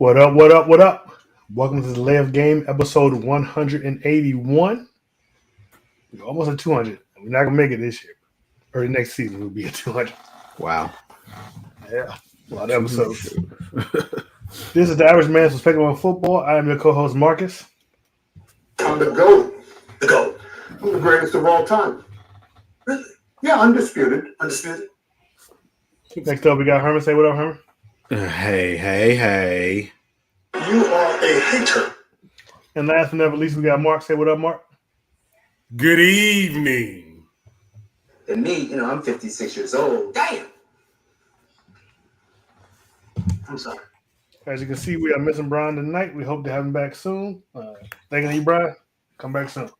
What up, what up, what up? Welcome to the Layup Game, episode 181. We're almost at 200. We're not going to make it this year. Or next season, we'll be at 200. Wow. Yeah, a lot of episodes. This is the Average Man's Perspective on Football. I am your co-host, Marcus. I'm the GOAT. The GOAT. I'm the greatest of all time. Really? Yeah, undisputed. Undisputed. Next up, we got Herman. Say what up, Herman. Hey. You are a hater. And last but never least, we got Mark. Say what up, Mark. Good evening. And me, I'm 56 years old. Damn. I'm sorry. As you can see, we are missing Brian tonight. We hope to have him back soon. Thanking you, Brian. Come back soon.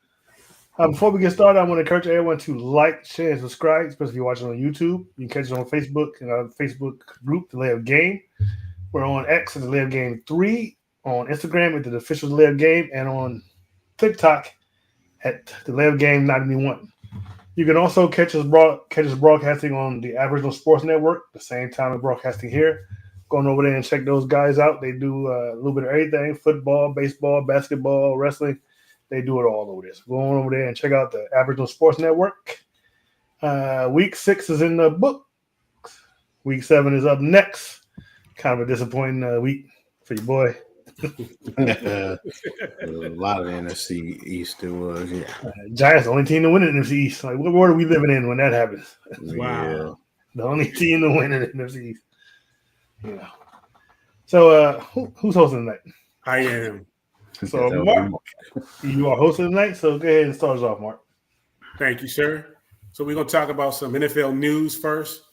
Before we get started, I want to encourage everyone to like, share, and subscribe, especially if you're watching on YouTube. You can catch us on Facebook in our Facebook group, The Layup Game. We're on X at The Layup Game 3, on Instagram at The Official The Layup Game, and on TikTok at The Layup Game 91. You can also catch us broadcasting on the Aboriginal Sports Network, the same time as broadcasting here. Going over there and check those guys out. They do a little bit of everything: football, baseball, basketball, wrestling. They do it all over there. So go on over there and check out the Aboriginal Sports Network. Week 6 is in the book. Week 7 is up next. Kind of a disappointing week for your boy. A lot of the NFC East it was. Yeah. Giants, the only team to win in the NFC East. Like, what world are we living in when that happens? Wow. The only team to win in the NFC East. Yeah. So, who's hosting tonight? I am. So, Mark, you are hosting tonight, so go ahead and start us off, Mark. Thank you, sir. So we're going to talk about some NFL news first.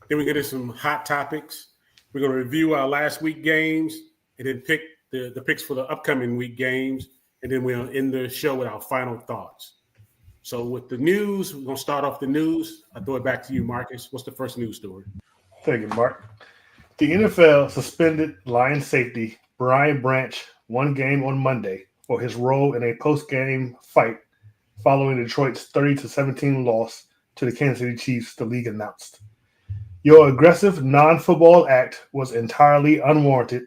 Then we get into some hot topics. We're going to review our last week games and then pick the picks for the upcoming week games. And then we'll end the show with our final thoughts. So with the news, we're going to start off the news. I'll throw it back to you, Marcus. What's the first news story? Thank you, Mark. The NFL suspended Lions safety Brian Branch one game on Monday for his role in a post-game fight following Detroit's 30-17 loss to the Kansas City Chiefs, the league announced. Your aggressive non-football act was entirely unwarranted,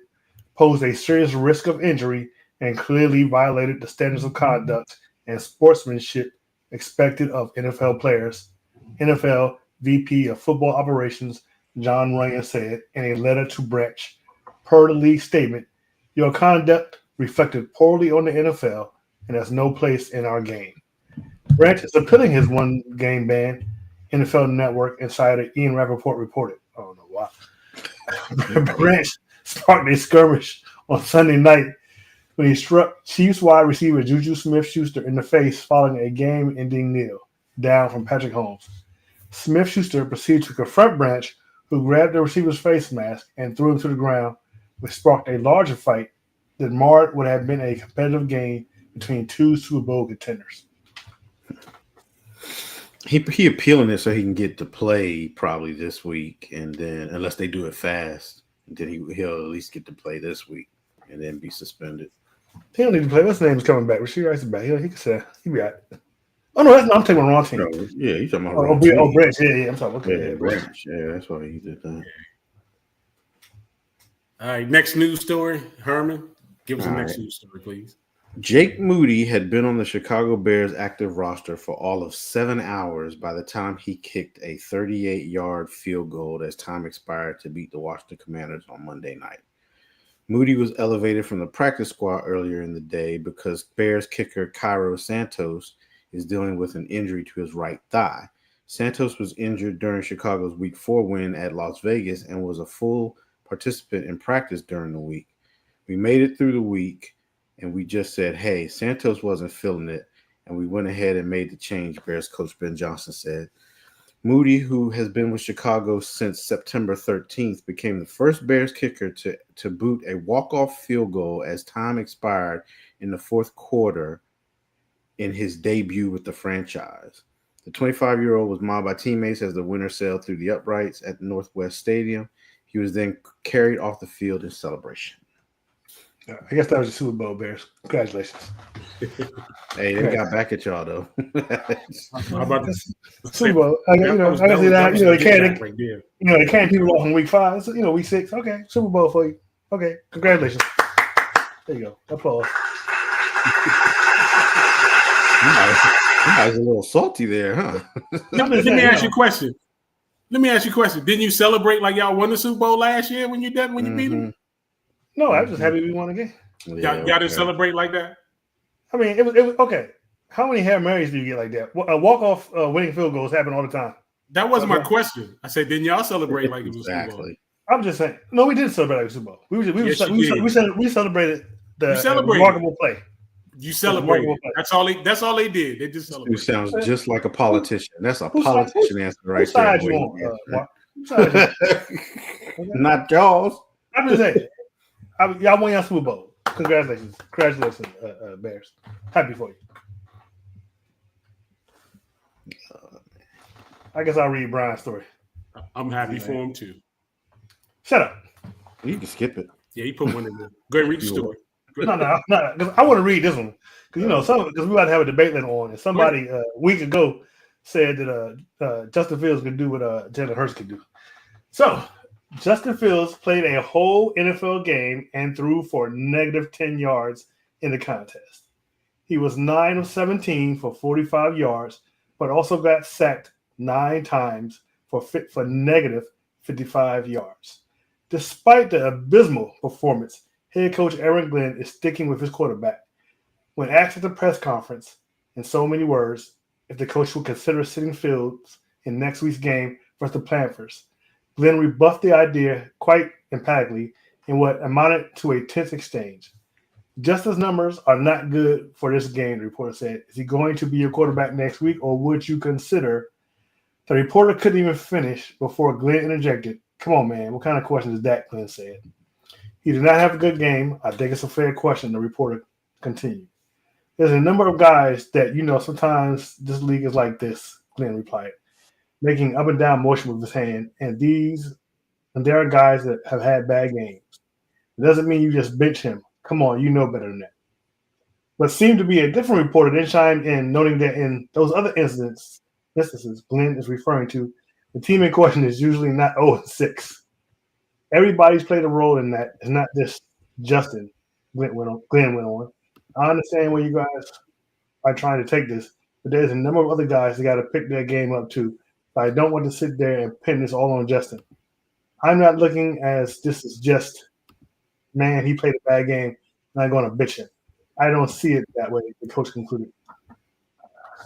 posed a serious risk of injury, and clearly violated the standards of conduct and sportsmanship expected of NFL players, NFL VP of Football Operations John Ryan said in a letter to Branch. Per the league statement, your conduct reflected poorly on the NFL and has no place in our game. Branch is appealing his one-game ban, NFL Network insider Ian Rappaport reported. I don't know why. Branch sparked a skirmish on Sunday night when he struck Chiefs wide receiver Juju Smith-Schuster in the face following a game-ending kneel down from Patrick Mahomes. Smith-Schuster proceeded to confront Branch, who grabbed the receiver's face mask and threw him to the ground, which sparked a larger fight that marred what had been a competitive game between two Super Bowl contenders. He appealing it so he can get to play probably this week, and then unless they do it fast, then he'll at least get to play this week and then be suspended. He don't need to play. What's his name is coming back? Rasheed Rice is back. He can say he'll be all right. Oh no, I'm taking the wrong team. No, yeah, you're talking about Branch. Yeah, I'm talking. Okay, yeah, Branch. Yeah, that's why he did that. All right, next news story. Herman, give us the next news story, please. Jake Moody had been on the Chicago Bears active roster for all of 7 hours by the time he kicked a 38-yard field goal as time expired to beat the Washington Commanders on Monday night. Moody was elevated from the practice squad earlier in the day because Bears kicker Cairo Santos is dealing with an injury to his right thigh. Santos was injured during Chicago's Week 4 win at Las Vegas and was a full participant in practice during the week. We made it through the week, and we just said, hey, Santos wasn't feeling it, and we went ahead and made the change, Bears coach Ben Johnson said. Moody, who has been with Chicago since September 13th, became the first Bears kicker to boot a walk-off field goal as time expired in the fourth quarter in his debut with the franchise. The 25-year-old was mobbed by teammates as the winner sailed through the uprights at the Northwest Stadium. He was then carried off the field in celebration. I guess that was the Super Bowl Bears. Congratulations. Hey, they got back at y'all though. How about this? Super Bowl. I can see that. They can't people off in week 5. So, week 6. Okay, Super Bowl for you. Okay, congratulations. There you go. Applause. I was a little salty there, huh? Let me ask you a question. Didn't you celebrate like y'all won the Super Bowl last year when you beat them? No, I was just happy we won again. Y'all didn't celebrate like that? I mean, it was okay. How many Hail Marys do you get like that? Walk-off winning field goals happen all the time. That wasn't my question. I said, didn't y'all celebrate like it was Super Bowl? I'm just saying. No, we didn't celebrate like the Super Bowl. We celebrated the remarkable play. You celebrated. That's all they did. They just celebrated. It sounds just like a politician. That's a politician answer right there. Not y'all. I'm just saying. Y'all won your Super Bowl. Congratulations, Bears. Happy for you. I guess I'll read Brian's story. I'm happy for him too. Shut up. You can skip it. Yeah, he put one in there. Go ahead and read the story. No. Because I want to read this one. Because because we about to have a debate later on, and somebody a week ago said that Justin Fields could do what Jalen Hurts could do. So Justin Fields played a whole NFL game and threw for negative 10 yards in the contest. He was 9 of 17 for 45 yards, but also got sacked 9 times for negative 55 yards. Despite the abysmal performance, head coach Aaron Glenn is sticking with his quarterback. When asked at the press conference, in so many words, if the coach would consider sitting Fields in next week's game versus the Panthers, Glenn rebuffed the idea quite emphatically in what amounted to a tense exchange. Justin's numbers are not good for this game, the reporter said. Is he going to be your quarterback next week, or would you consider? The reporter couldn't even finish before Glenn interjected. Come on, man. What kind of question is that? Glenn said. He did not have a good game. I think it's a fair question, the reporter continued. There's a number of guys that, sometimes this league is like this, Glenn replied, making up and down motion with his hand, and there are guys that have had bad games. It doesn't mean you just bench him. Come on, you know better than that. But seemed to be a different reporter then chimed in, noting that in those other instances Glenn is referring to, the team in question is usually not 0-6. Everybody's played a role in that. It's not just Justin, Glenn went on. I understand where you guys are trying to take this, but there's a number of other guys that got to pick their game up too. But I don't want to sit there and pin this all on Justin. I'm not looking as this is just, man, he played a bad game, and I'm going to bitch him. I don't see it that way, the coach concluded.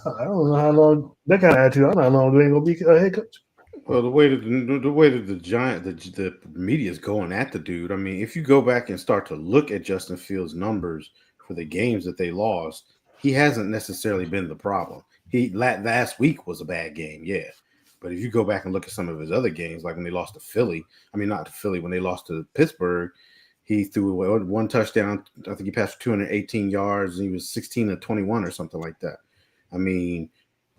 I don't know how long that kind of attitude. I don't know how long they ain't going to be a head coach. Well, the way that the media is going at the dude. I mean, if you go back and start to look at Justin Fields' numbers for the games that they lost, he hasn't necessarily been the problem. Last week was a bad game, yeah. But if you go back and look at some of his other games, like when they lost to Philly, when they lost to Pittsburgh, he threw one touchdown. I think he passed for 218 yards, and he was 16 of 21 or something like that. I mean,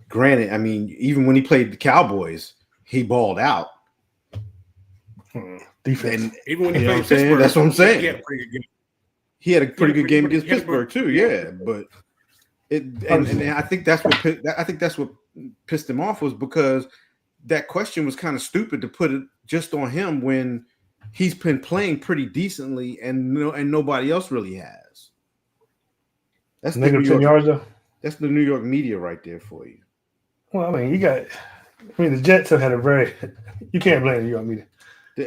granted, even when he played the Cowboys, he balled out. Defense. And even when he played Pittsburgh, that's what I'm saying. He had a pretty good game. He had a pretty good game against Pittsburgh too, yeah. But I think that's what pissed him off, was because that question was kind of stupid to put it just on him when he's been playing pretty decently and nobody else really has. That's negative 10 yards though. That's the New York media right there for you. Well, the Jets have had you can't blame the New York media.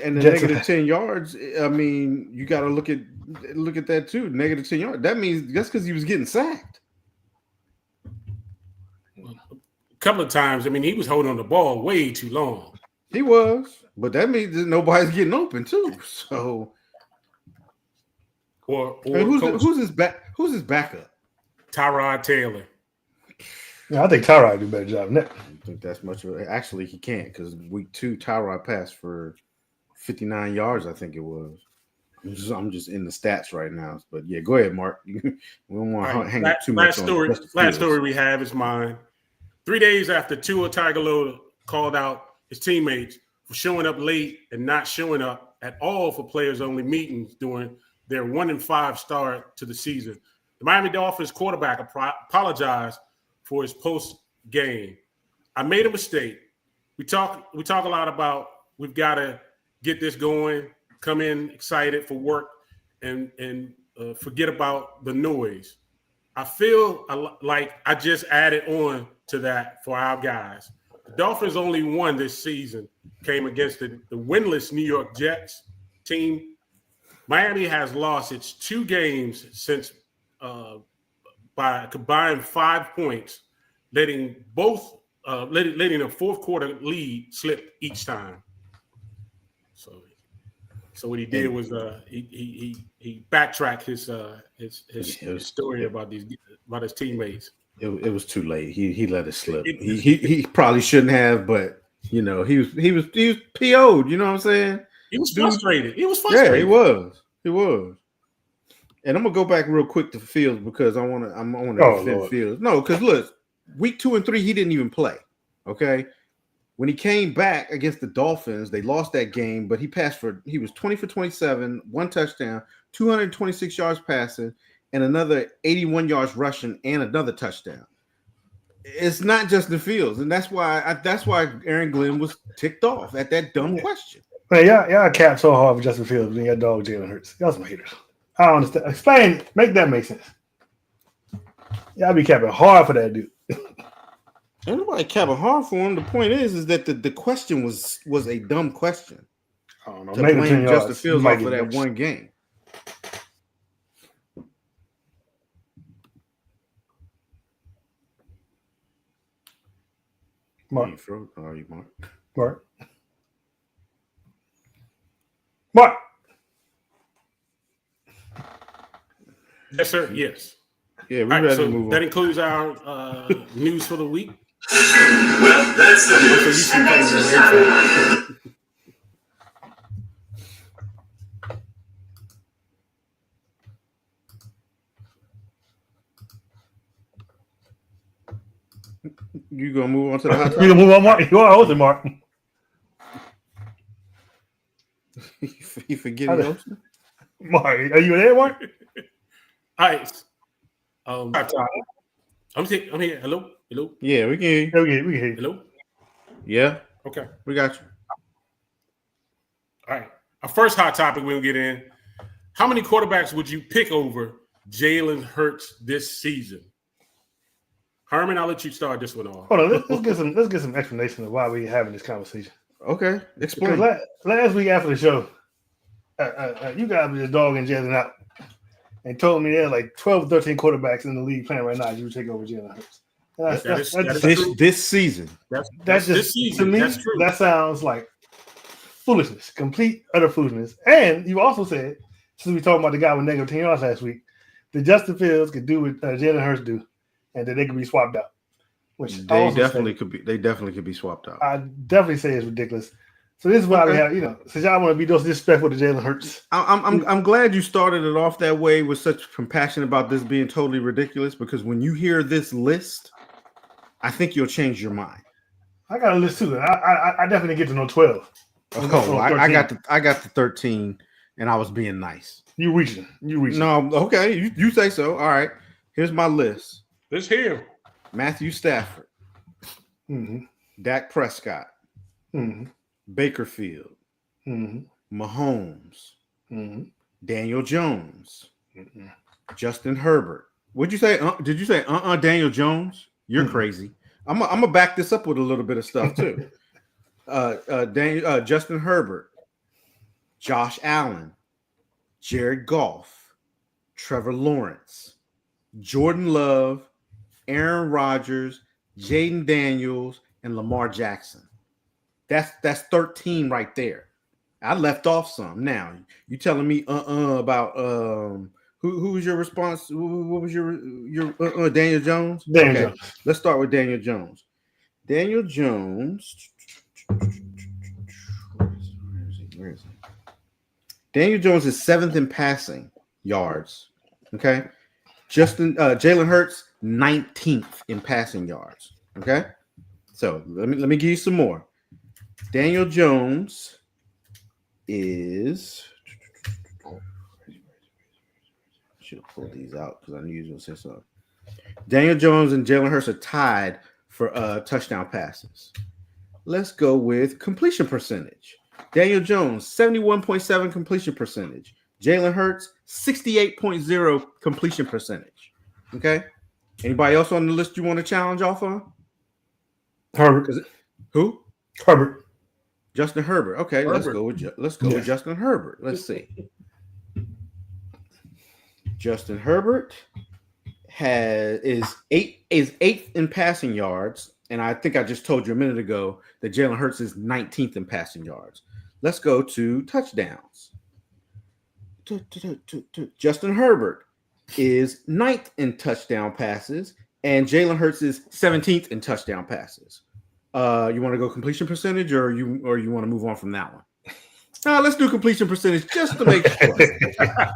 And the negative 10 yards, you got to look at that too. Negative 10 yards. That means that's because he was getting sacked. A couple of times, he was holding on the ball way too long. He was, but that means that nobody's getting open too. So, who's his backup? Tyrod Taylor. Yeah, I think Tyrod do a better job than that. I don't think that's much of it. Actually, he can't, because week 2, Tyrod passed for 59 yards, I think it was. I'm just in the stats right now. But yeah, go ahead, Mark. We don't want to hang too much on. Last story we have is mine. 3 days after Tua Tagovailoa called out his teammates for showing up late and not showing up at all for players-only meetings during their 1-5 start to the season, the Miami Dolphins quarterback apologized for his post-game. I made a mistake. We talk a lot about we've got to get this going, come in excited for work, and forget about the noise. I feel like I just added on to that for our guys. The Dolphins only won this season, came against the winless New York Jets team. Miami has lost its 2 games since by combined 5 points, letting a fourth quarter lead slip each time. So what he did was he backtracked his story about his teammates. It was too late. He let it slip. He probably shouldn't have, but he was PO'd. You know what I'm saying? He was frustrated. Yeah, he was. And I'm gonna go back real quick to Fields because I want to defend Fields. No, because look, week 2 and 3 he didn't even play. Okay. When he came back against the Dolphins, they lost that game, but he was 20 for 27, 1 touchdown, 226 yards passing, and another 81 yards rushing and another touchdown. It's not Justin Fields, and that's why Aaron Glenn was ticked off at that dumb question. Man, y'all capped so hard for Justin Fields when you got dog Jalen Hurts. Y'all some haters. I don't understand. Explain, make that make sense. Y'all be capping hard for that dude. Ain't nobody capping hard for him. The point is that the question was a dumb question. I don't know. To blame Justin Fields off of that one game. Mark. Are you, Mark? Mark. Yes, sir. Yes. Yeah, we're ready to move on. That includes our news for the week. Well, that's the news. You gonna move on to the hot topic? You gonna move on, Mark? You are hosting, Mark. You forgetting hosting? Mark, are you there, Mark? All right. I'm here. Hello. Yeah, we can hear you. Yeah, we can hear you. Hello. Yeah. Okay. We got you. All right. Our first hot topic we'll get in. How many quarterbacks would you pick over Jalen Hurts this season? Herman, I'll let you start this one off. Hold on, let's get some explanation of why we're having this conversation. Okay, explain. Because last week after the show, you guys were just dogging Jalen out and told me there's like 12, 13 quarterbacks in the league playing right now. You would take over Jalen Hurts. This season. That's just this season. To me, that's true. That sounds like foolishness, complete utter foolishness. And you also said, since we talked about the guy with negative 10 yards last week, that Justin Fields could do what Jalen Hurts do, and that they could be swapped out. Which they definitely could be. They definitely could be swapped out. I definitely say it's ridiculous. So this is why we have, since y'all want to be those disrespectful to Jalen Hurts. I'm glad you started it off that way with such compassion about this being totally ridiculous, because when you hear this list, I think you'll change your mind. I got a list too. I definitely get to know 12. I got the 13, and I was being nice. You reaching? No, okay. You say so. All right. Here's my list. Let's hear him. Matthew Stafford, Dak Prescott, Baker Field, Mahomes, Daniel Jones, Justin Herbert. What'd you say? Did you say Daniel Jones? You're crazy. I'm gonna back this up with a little bit of stuff too. Justin Herbert, Josh Allen, Jared Goff, Trevor Lawrence, Jordan Love, Aaron Rodgers, Jaden Daniels, and Lamar Jackson. That's 13 right there. I left off some. Now you telling me about who was your response? What was your Daniel Jones? Jones. Let's start with Daniel Jones. Daniel Jones. Where is he? Daniel Jones is 7th in passing yards. Okay. Jalen Hurts 19th in passing yards. Okay. So let me give you some more. Daniel Jones is. Should have pulled these out because I knew you were going to say something. Daniel Jones and Jalen Hurts are tied for touchdown passes. Let's go with completion percentage. Daniel Jones, 71.7 completion percentage. Jalen Hurts, 68.0 completion percentage. Okay. Anybody else on the list you want to challenge off on? Herbert. Who? Herbert. Justin Herbert. Okay, let's go with Justin Herbert. Let's see. Justin Herbert is eighth in passing yards, and I think I just told you a minute ago that Jalen Hurts is 19th in passing yards. Let's go to touchdowns. Justin Herbert is 9th in touchdown passes, and Jalen Hurts is 17th in touchdown passes. You want to go completion percentage, or you want to move on from that one? Let's do completion percentage just to make sure.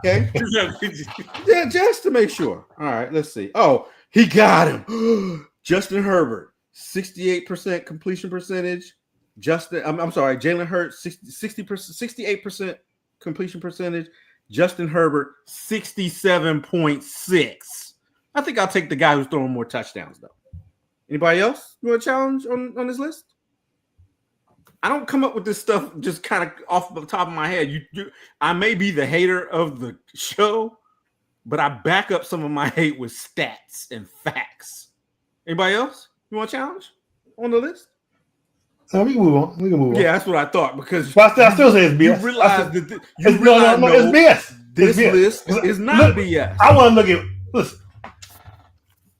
Okay. Yeah, just to make sure. All right, let's see. Oh, he got him. Justin Herbert, 68% completion percentage. Jalen Hurts, 68% completion percentage. Justin Herbert, 67.6. I think I'll take the guy who's throwing more touchdowns, though. Anybody else you want to challenge on this list? I don't come up with this stuff just kind of off the top of my head. I may be the hater of the show, but I back up some of my hate with stats and facts. Anybody else you want to challenge on the list? No, we can move on. Yeah, that's what I thought, because but I still say it's BS. You realize that it's BS. This BS. list is not BS. I want to look at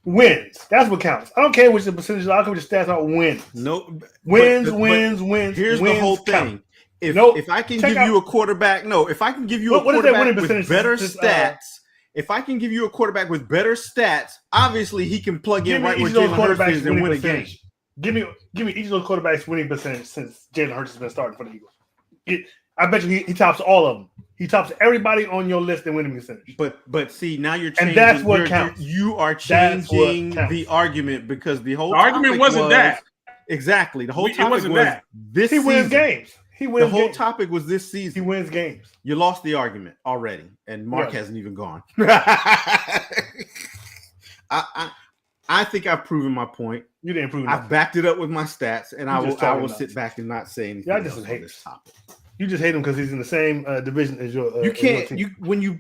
wins. That's what counts. I don't care which the percentage. I don't care which the stats are. Wins. No wins. Here's the whole thing. Count. If I can give you a quarterback, if I can give you a quarterback with better stats, if I can give you a quarterback with better stats, obviously he can plug in right where Jalen Hurts is and win a game. Give me each of those quarterbacks winning percentage since Jalen Hurts has been starting for the Eagles. I bet you he tops all of them. He tops everybody on your list in winning percentage. But see, now you're changing. And that's what counts. You are changing the argument, because the whole argument wasn't that. Exactly. The whole topic wasn't was that. This he wins season. Games. He wins. The whole games. topic was this season. He wins games. You lost the argument already, and Mark hasn't even gone. I think I've proven my point. You didn't prove it. I've backed it up with my stats, and I will sit back and not say anything else on this topic. You just hate him because he's in the same division as your. You can't. When you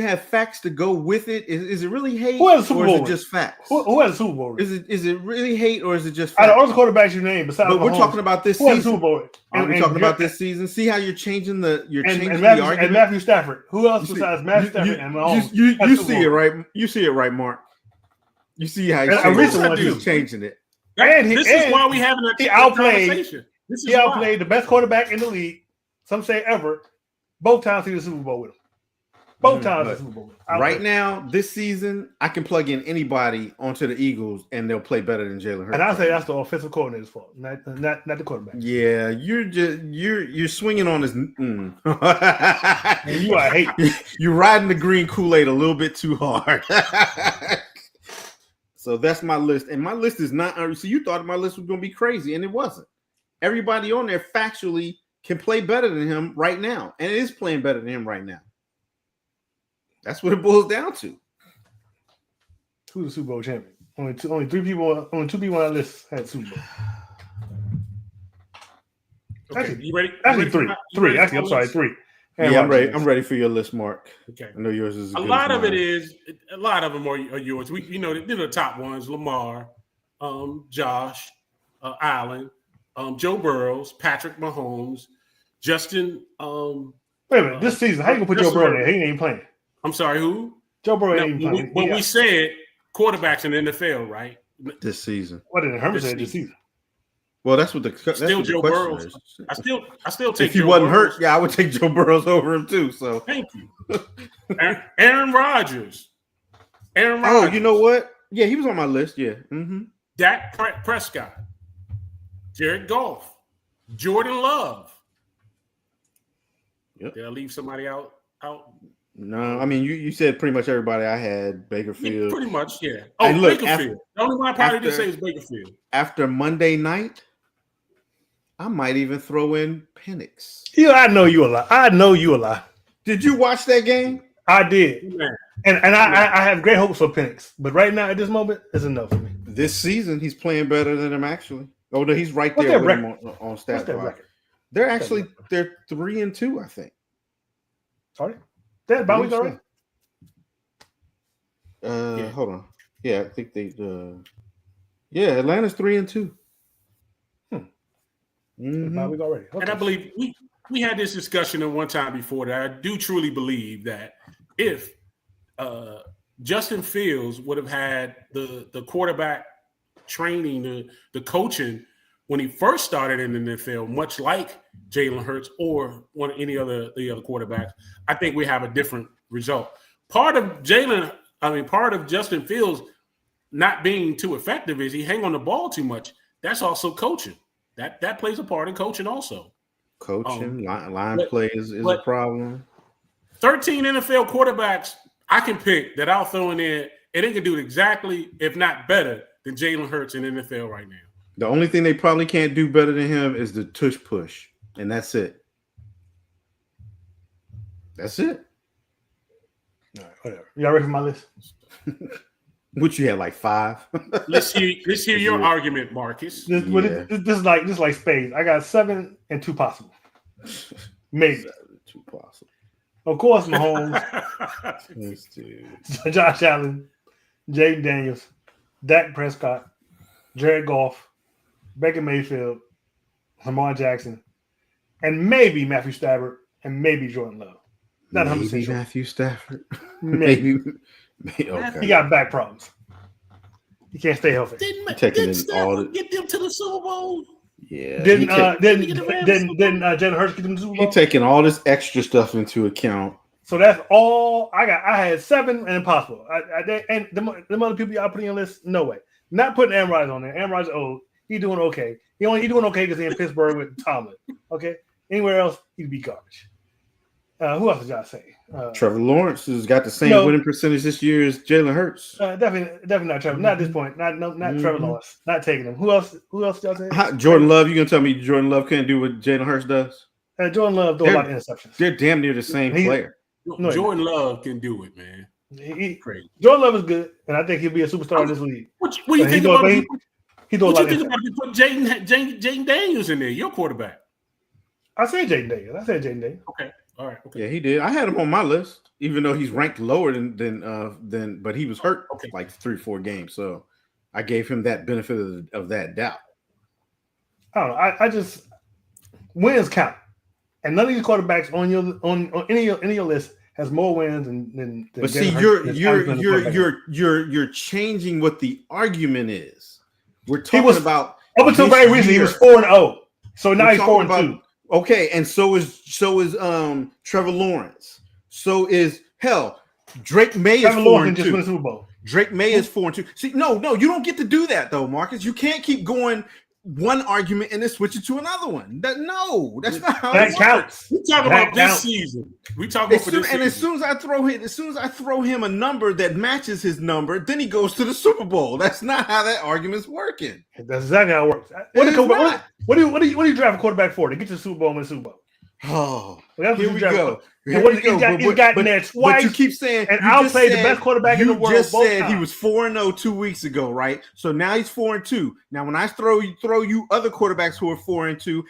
have facts to go with it, is it really hate, or is it just facts? Who has a Super Bowl? Is it really hate, or is it just facts? Out of all the quarterbacks you named, besides but we're talking about this season. Who has a Super Bowl? We're talking about this season. See how you're changing the argument. And Matthew Stafford. Who else besides Matthew Stafford and Mahomes? You see it right. You see it right, Mark. You see how he's changing it. This is why we having a conversation. He outplayed the best quarterback in the league. Some say ever. Both times he was Super Bowl with him. Both times the Super Bowl. Right now, this season, I can plug in anybody onto the Eagles and they'll play better than Jalen Hurts. And I say that's the offensive coordinator's fault, not the quarterback. Yeah, you're swinging on his. And you are hate. You're riding the green Kool-Aid a little bit too hard. So that's my list, and my list is not. So you thought my list was going to be crazy, and it wasn't. Everybody on there factually can play better than him right now, and it is playing better than him right now. That's what it boils down to. Who's the Super Bowl champion? Only two people on that list had Super Bowl. Okay, actually, you ready? Actually, three. Actually, I'm sorry, three. Yeah, I'm ready. I'm ready for your list, Mark. Okay, I know yours is a lot of them are yours. These are the top ones: Lamar, Josh Allen, Joe Burrows, Patrick Mahomes, Justin. Wait a minute. This season, how you gonna put Joe Burrow in there? He ain't playing. I'm sorry, who? Joe Burrow ain't playing. When we said quarterbacks in the NFL, right? This season. What did Herman say this season? Well, that's what the Joe Burrows. Is. I still take. If he Joe wasn't Burrows. hurt, I would take Joe Burrows over him too. So thank you, Aaron Rodgers. Oh, you know what? Yeah, he was on my list. Yeah. Mm-hmm. Dak Prescott, Jared Goff, Jordan Love. Yep. Did I leave somebody out? No, I mean you said pretty much everybody I had. Bakerfield. Yeah, pretty much, yeah. Oh, and look, Bakerfield. The only one I probably didn't say was Bakerfield. After Monday night, I might even throw in Penix. Yeah, I know you a lie. Did you watch that game? I did. Man. And I have great hopes for Penix. But right now, at this moment, it's enough for me. This season, he's playing better than him, actually. Oh, no, he's right there with him on stat block. They're 3-2, I think. Sorry? That bye week already? Hold on. Yeah, I think they. Yeah, Atlanta's 3-2. Bye week already. Okay. And I believe we had this discussion at one time before that I do truly believe that if Justin Fields would have had the quarterback training, the coaching when he first started in the NFL, much like Jalen Hurts or any other quarterbacks, I think we have a different result. Part of Justin Fields not being too effective is he hang on the ball too much. That's also coaching. That plays a part in coaching also. Coaching, line play is a problem. 13 NFL quarterbacks I can pick that I'll throw in there, and they can do it exactly, if not better, than Jalen Hurts in the NFL right now. The only thing they probably can't do better than him is the tush push, and that's it. That's it. All right, whatever. Y'all ready for my list? Which you had like 5. Let's hear your argument, Marcus. This is like spades. I got 7 and 2 possible. Maybe 2 possible. Of course, Mahomes, Josh Allen, Jaden Daniels, Dak Prescott, Jared Goff, Baker Mayfield, Lamar Jackson, and maybe Matthew Stafford, and maybe Jordan Love. Not 100% maybe sure. Matthew Stafford. Maybe. Okay. He got back problems. He can't stay healthy. Didn't Stafford get them to the Super Bowl? Yeah. Didn't Jalen Hurts get them to the Super Bowl? He taking all this extra stuff into account. So that's all I got. I had 7 and impossible. And the other people y'all put in your list, no way. Not putting Aaron Rodgers on there. Aaron Rodgers, he doing okay. He doing okay because he's in Pittsburgh with Tomlin. Okay. Anywhere else, he'd be garbage. Who else did y'all say? Trevor Lawrence has got the same winning percentage this year as Jalen Hurts. Definitely not Trevor. Not at this point. Not Trevor Lawrence. Not taking him. Who else y'all say? Jordan Love. You gonna tell me Jordan Love can't do what Jalen Hurts does? Jordan Love threw a lot of interceptions. They're damn near the same player. No, Jordan Love can do it, man. Crazy. Jordan Love is good, and I think he'll be a superstar in this league. What do you think about if you put Jaden Daniels in there, your quarterback? I said Jaden Daniels. Okay. All right. Okay. Yeah, he did. I had him on my list, even though he's ranked lower than but he was hurt like 3-4 games. So I gave him that benefit of that doubt. I don't know. I just wins count. And none of these quarterbacks on any of your list has more wins than but see, you're changing what the argument is. We're talking about up until very recently he was 4-0. So now he's 4-2. Okay, and so is Trevor Lawrence. So is Drake May is 4-2. Just win the Super Bowl. Drake May is 4-2. See, no, you don't get to do that though, Marcus. You can't keep going one argument and then switch it to another one. That's not how that counts. We talk about this season. We talk about this season. As soon as I throw him a number that matches his number, then he goes to the Super Bowl. That's not how that argument's working. That's exactly how it works. What do you draft a quarterback for? To get to the Super Bowl and win the Super Bowl. Oh, here we go. He's gotten there twice. But you keep saying, and I'll play the best quarterback in the world. You just said he was 4-0 2 weeks ago, right? So now he's 4-2. Now, when I throw you other quarterbacks who are 4-2,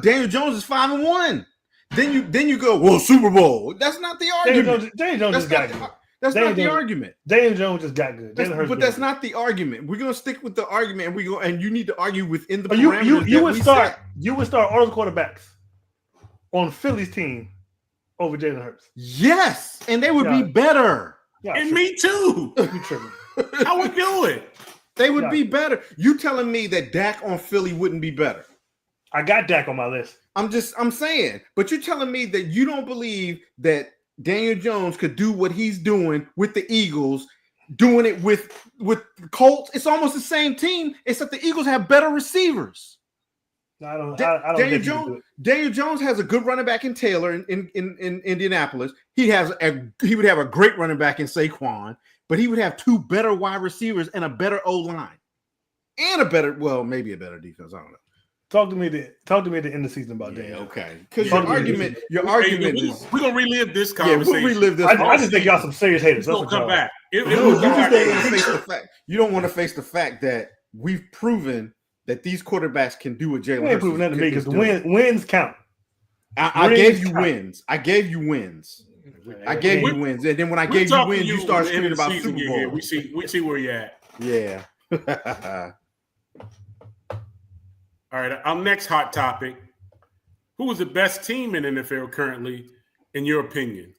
Daniel Jones is 5-1. Then you go, well, Super Bowl. That's not the argument. Daniel Jones just got good. That's not the argument. Daniel Jones just got good. But that's not the argument. We're gonna stick with the argument, and you need to argue within the parameters. You would start all the quarterbacks on Philly's team over Jalen Hurts. Yes, and they would be better. And me too. You tripping? I would do it. They would be better. You telling me that Dak on Philly wouldn't be better? I got Dak on my list. I'm saying, but you're telling me that you don't believe that Daniel Jones could do what he's doing with the Eagles, doing it with Colts. It's almost the same team, except the Eagles have better receivers. No, I don't. Daniel Jones has a good running back in Taylor in Indianapolis. He would have a great running back in Saquon, but he would have 2 better wide receivers and a better O-line and maybe a better defense. I don't know. Talk to me at the end of the season about Daniel. Okay. Because your argument is we're gonna relive this conversation. We'll relive this. I just think y'all some serious haters. It's gonna come back. You don't want to face the fact. You don't want to face the fact that we've proven that these quarterbacks can do what Jalen Hurts. Ain't proven nothing to me because the wins count. I Ring gave is you top. wins. I gave you wins. I gave you wins, and then when I We'll gave you talk to wins, you start when the end screaming of the about season Super get here. Bowl. We see where you at. Yeah. All right, our next hot topic. Who is the best team in NFL currently, in your opinion?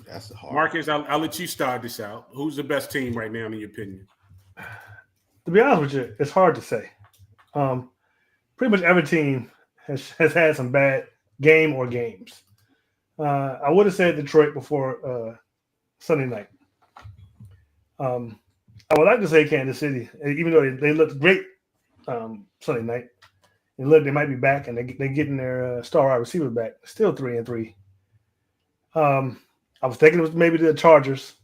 That's hard. Marcus, I'll let you start this out. Who's the best team right now, in your opinion? To be honest with you, it's hard to say. Pretty much every team has had some bad game or games. I would have said Detroit before Sunday night. I would like to say Kansas City, even though they looked great Sunday night. And look, they might be back, and they're getting their star wide receiver back. Still 3-3. I was thinking it was maybe the Chargers.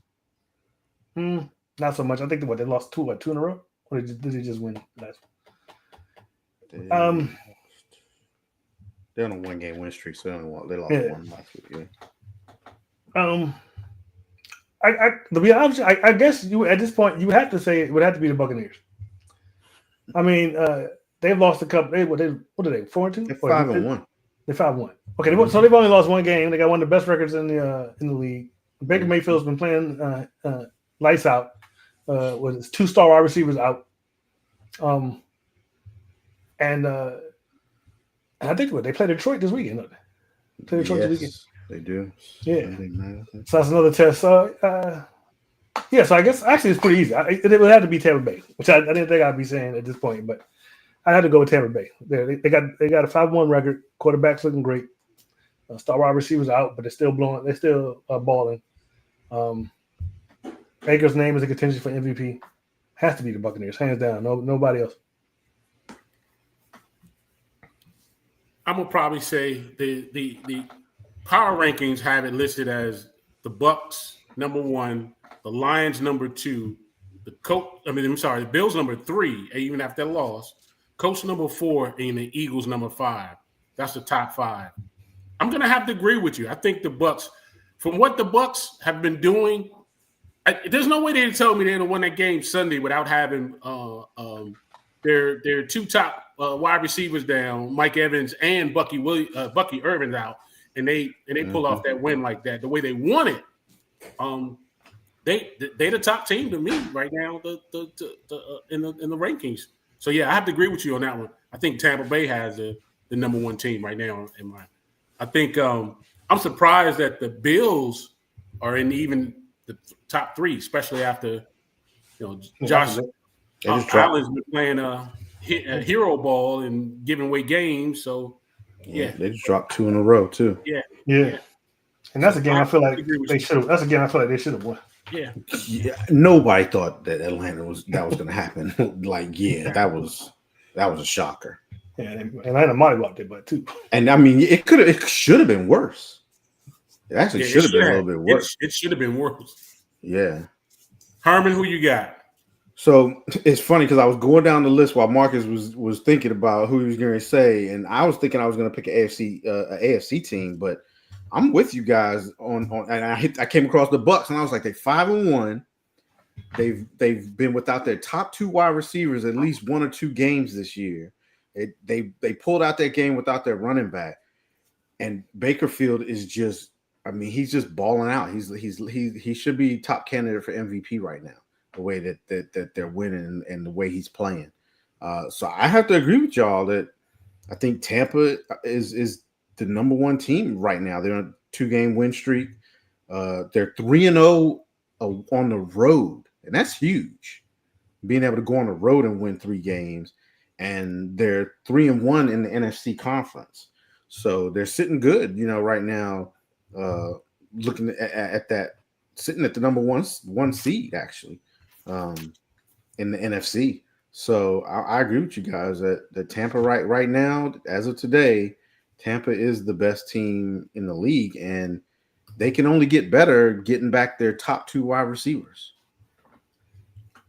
Not so much. I think they lost two in a row, or did they just win last? They're on a 1-game win streak, so they lost one last week. Yeah. To be honest, I guess you at this point you would have to say it would have to be the Buccaneers. I mean, they've lost a couple. What are they? 4-2? They're 5-1. They're 5-1. Okay, so they've only lost one game. They got one of the best records in the league. Baker Mayfield's been playing lights out. With his 2 star wide receivers out. And I think they play Detroit this weekend. Don't they? Play Detroit this weekend. They do. Yeah. So that's another test. So so I guess actually it's pretty easy. It would have to be Tampa Bay, which I didn't think I'd be saying at this point, but I had to go with Tampa Bay. They got a 5-1 record. Quarterback's looking great. Star wide receivers out, but they're still balling. Baker's name is a contention for MVP. Has to be the Buccaneers, hands down. Nobody else. I'm gonna probably say the power rankings have it listed as the Bucks number 1, the Lions number 2, the Bills number 3, even after their loss, Colts number 4, and the Eagles number 5. That's the top 5. I'm gonna have to agree with you. I think the Bucks, from what the Bucks have been doing, there's no way they tell me they'd have won that game Sunday without having their 2 top wide receivers down, Mike Evans and Bucky Irvin out, and they pull off that win like that. The way they won it, they the top team to me right now in the rankings. So yeah, I have to agree with you on that one. I think Tampa Bay has the number 1 team right now in my. I think I'm surprised that the Bills are in even the top 3, especially after Josh Allen's been playing a hero ball and giving away games. So yeah, they just dropped 2 in a row too. Yeah. And that's a game I feel like they should have. That's a game I feel like they should have won. Yeah. Nobody thought that Atlanta was going to happen. That was a shocker. Yeah, and Atlanta might have walked their butt too. And I mean, it should have been worse. It actually should have been a little bit worse. It should have been worse. Yeah. Herman, who you got? So it's funny because I was going down the list while Marcus was thinking about who he was going to say, and I was thinking I was going to pick an AFC team, but I'm with you guys on and I came across the Bucks, and I was like, they're 5-1. They've been without their top 2 wide receivers at least 1 or 2 games this year. They pulled out that game without their running back, and Baker Field is just. I mean, he's just balling out. He should be top candidate for MVP right now. The way that they're winning and the way he's playing. So I have to agree with y'all that I think Tampa is the number 1 team right now. They're on a 2-game win streak. They're 3-0 on the road, and that's huge. Being able to go on the road and win 3 games, and they're 3-1 in the NFC conference. So they're sitting good, right now. Looking at that, sitting at the number one seed actually in the NFC. So I agree with you guys that Tampa right now, as of today, Tampa is the best team in the league, and they can only get better getting back their top 2 wide receivers.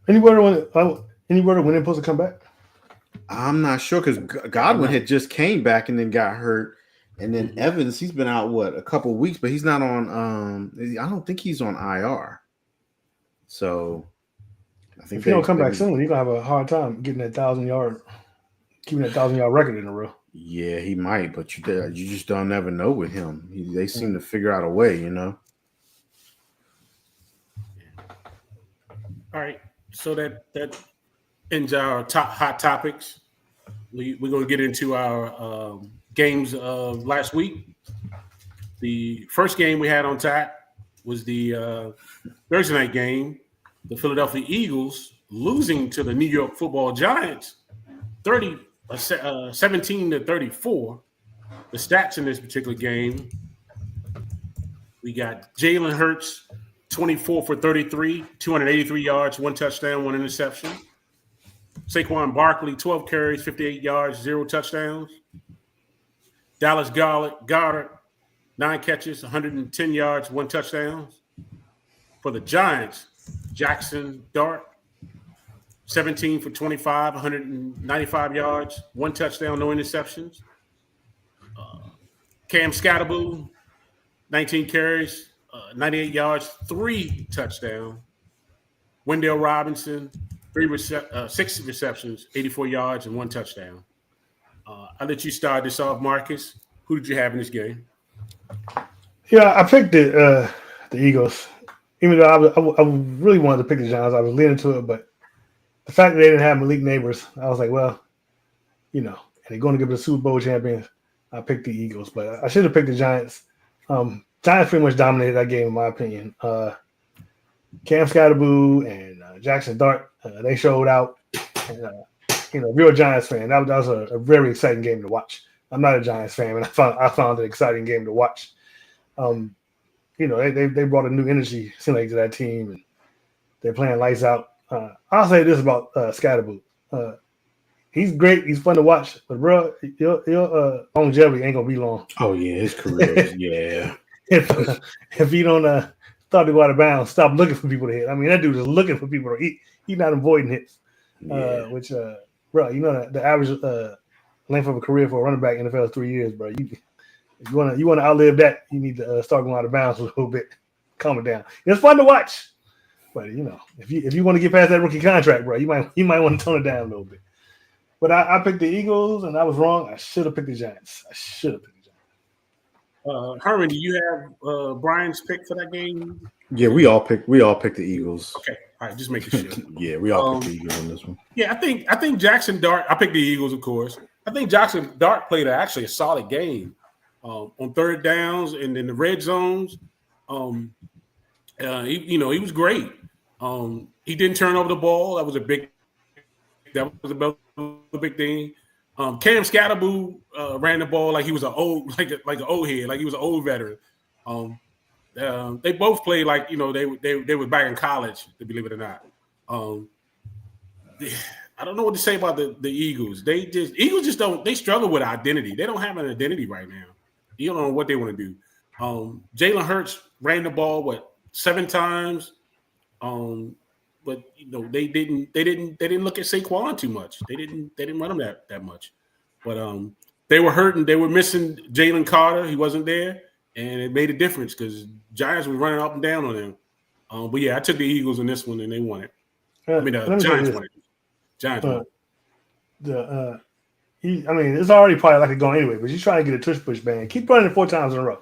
Any word when they're supposed to come back? I'm not sure because Godwin had just came back and then got hurt. And then Evans, he's been out a couple of weeks, but he's not on. I don't think he's on IR. So I think if you don't come back soon, you're gonna have a hard time getting that 1,000-yard, keeping that 1,000-yard record in a row. Yeah, he might, but you just don't never know with him. They seem to figure out a way, you know. All right. So that ends our top hot topics. We're going to get into our games of last week. The first game we had on tap was the Thursday night game. The Philadelphia Eagles losing to the New York Football Giants 17-34. The stats in this particular game, we got Jalen Hurts, 24 for 33, 283 yards, 1 touchdown, 1 interception. Saquon Barkley, 12 carries, 58 yards, 0 touchdowns. Dallas Goddard, 9 catches, 110 yards, 1 touchdown. For the Giants, Jackson Dart, 17 for 25, 195 yards, 1 touchdown, no interceptions. Cam Scatterboo, 19 carries, 98 yards, 3 touchdowns. Wendell Robinson, 6 receptions, 84 yards, and 1 touchdown. I'll let you start this off, Marcus. Who did you have in this game? Yeah, I picked the Eagles. Even though I really wanted to pick the Giants, I was leaning to it, but the fact that they didn't have Malik Neighbors, I was like, well, and they're going to give it a Super Bowl champion. I picked the Eagles, but I should have picked the Giants. Giants pretty much dominated that game, in my opinion. Cam Scatterboo and Jackson Dart, they showed out. And, real Giants fan, that was a very exciting game to watch. I'm not a Giants fan, and I found it an exciting game to watch. They brought a new energy, seemed like, to that team, and they're playing lights out. I'll say this about Scatterboo. He's great. He's fun to watch, but bro, your longevity ain't gonna be long. Oh yeah, his career. Yeah. If you don't start to go out of bounds, stop looking for people to hit. I mean, that dude is looking for people to hit. He's not avoiding hits. Yeah. Bro, the average length of a career for a running back in the NFL is 3 years, bro. If you want to outlive that, you need to start going out of bounds a little bit. Calm it down. It's fun to watch, but if you want to get past that rookie contract, bro, you might want to tone it down a little bit. But I picked the Eagles, and I was wrong. I should have picked the Giants. Herman, do you have Brian's pick for that game? Yeah, we all picked the Eagles. Okay, all right, just making sure. Yeah, we all picked the Eagles on this one. Yeah, I think Jackson Dart. I picked the Eagles, of course. I think Jackson Dart played actually a solid game on third downs and in the red zones. He was great. He didn't turn over the ball. That was a big thing. Cam Scatterboo ran the ball like he was an old head, like he was an old veteran. They both played like they were back in college, to believe it or not. I don't know what to say about the Eagles. Eagles just don't. They struggle with identity. They don't have an identity right now. You don't know what they want to do. Jalen Hurts ran the ball 7 times, but they didn't look at Saquon too much. They didn't run him that much. But they were hurting. They were missing Jalen Carter. He wasn't there, and it made a difference because Giants were running up and down on them. But yeah, I took the Eagles in this one, and they won it. The Giants won it. Giants won it. It's already probably like it going anyway, but you're trying to get a tush push band. Keep running it 4 times in a row.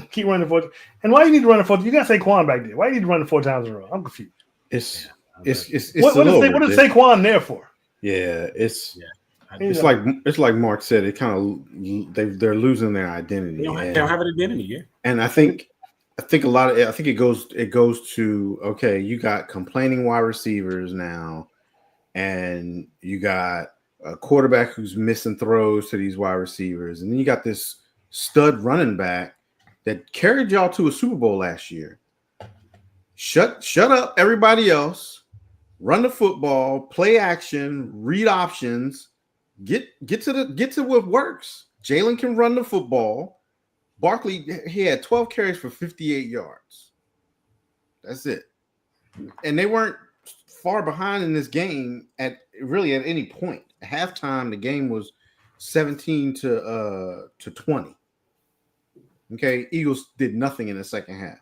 Keep running 4. And why do you need to run it 4? You got Saquon back there. Why do you need to run it 4 times in a row? I'm confused. It's what is Saquon there for? Yeah, it's like Mark said. It kind of they're losing their identity. They don't have an identity, yeah. And I think a lot of it goes to, okay, you got complaining wide receivers now, and you got a quarterback who's missing throws to these wide receivers, and then you got this stud running back that carried y'all to a Super Bowl last year. Shut up, everybody else. Run the football, play action, read options, get to what works. Jalen can run the football. Barkley, he had 12 carries for 58 yards. That's it. And they weren't far behind in this game at any point. At halftime, the game was 17 to 20. Okay, Eagles did nothing in the second half.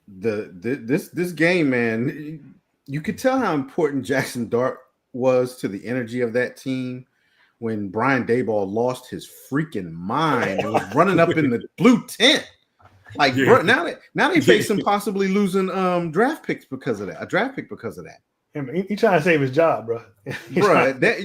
This game, man, you could tell how important Jackson Dart was to the energy of that team when Brian Daboll lost his freaking mind and was running up in the blue tent. Like now they face him possibly losing draft picks because of that. A draft pick because of that. He trying to save his job, bro.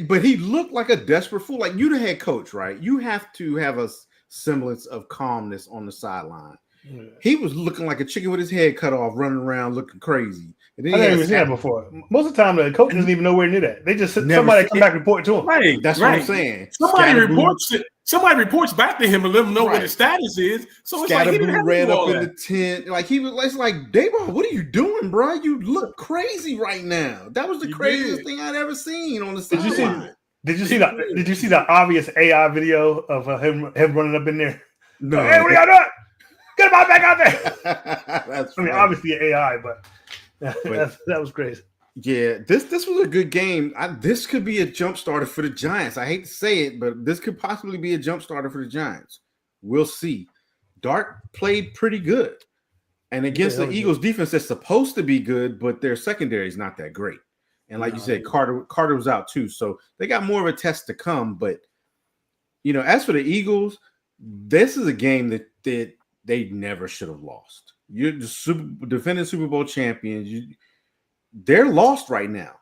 But he looked like a desperate fool. Like, you the head coach, right? You have to have a semblance of calmness on the sideline. Yeah. He was looking like a chicken with his head cut off, running around looking crazy. And then I never seen that before. Most of the time, the coach doesn't even know where near that. They just somebody come back and report to him. Right, that's what I'm saying. Somebody reports back to him and let him know what the status is. So it's like he ran up in the tent. Like, he was like, Daboll, what are you doing, bro? You look crazy right now. That was the craziest thing I'd ever seen on the sideline. Did you see the obvious AI video of him running up in there? No. Hey, what are y'all doing? Get him back out there. Obviously AI, but that was crazy. Yeah, this was a good game. This could be a jump starter for the Giants. I hate to say it, but this could possibly be a jump starter for the Giants. We'll see. Dart played pretty good. And against the Eagles defense that's supposed to be good, but their secondary is not that great. And like you said, Carter was out too. So they got more of a test to come. But, as for the Eagles, this is a game that they never should have lost. You're the defending Super Bowl champions. They're lost right now.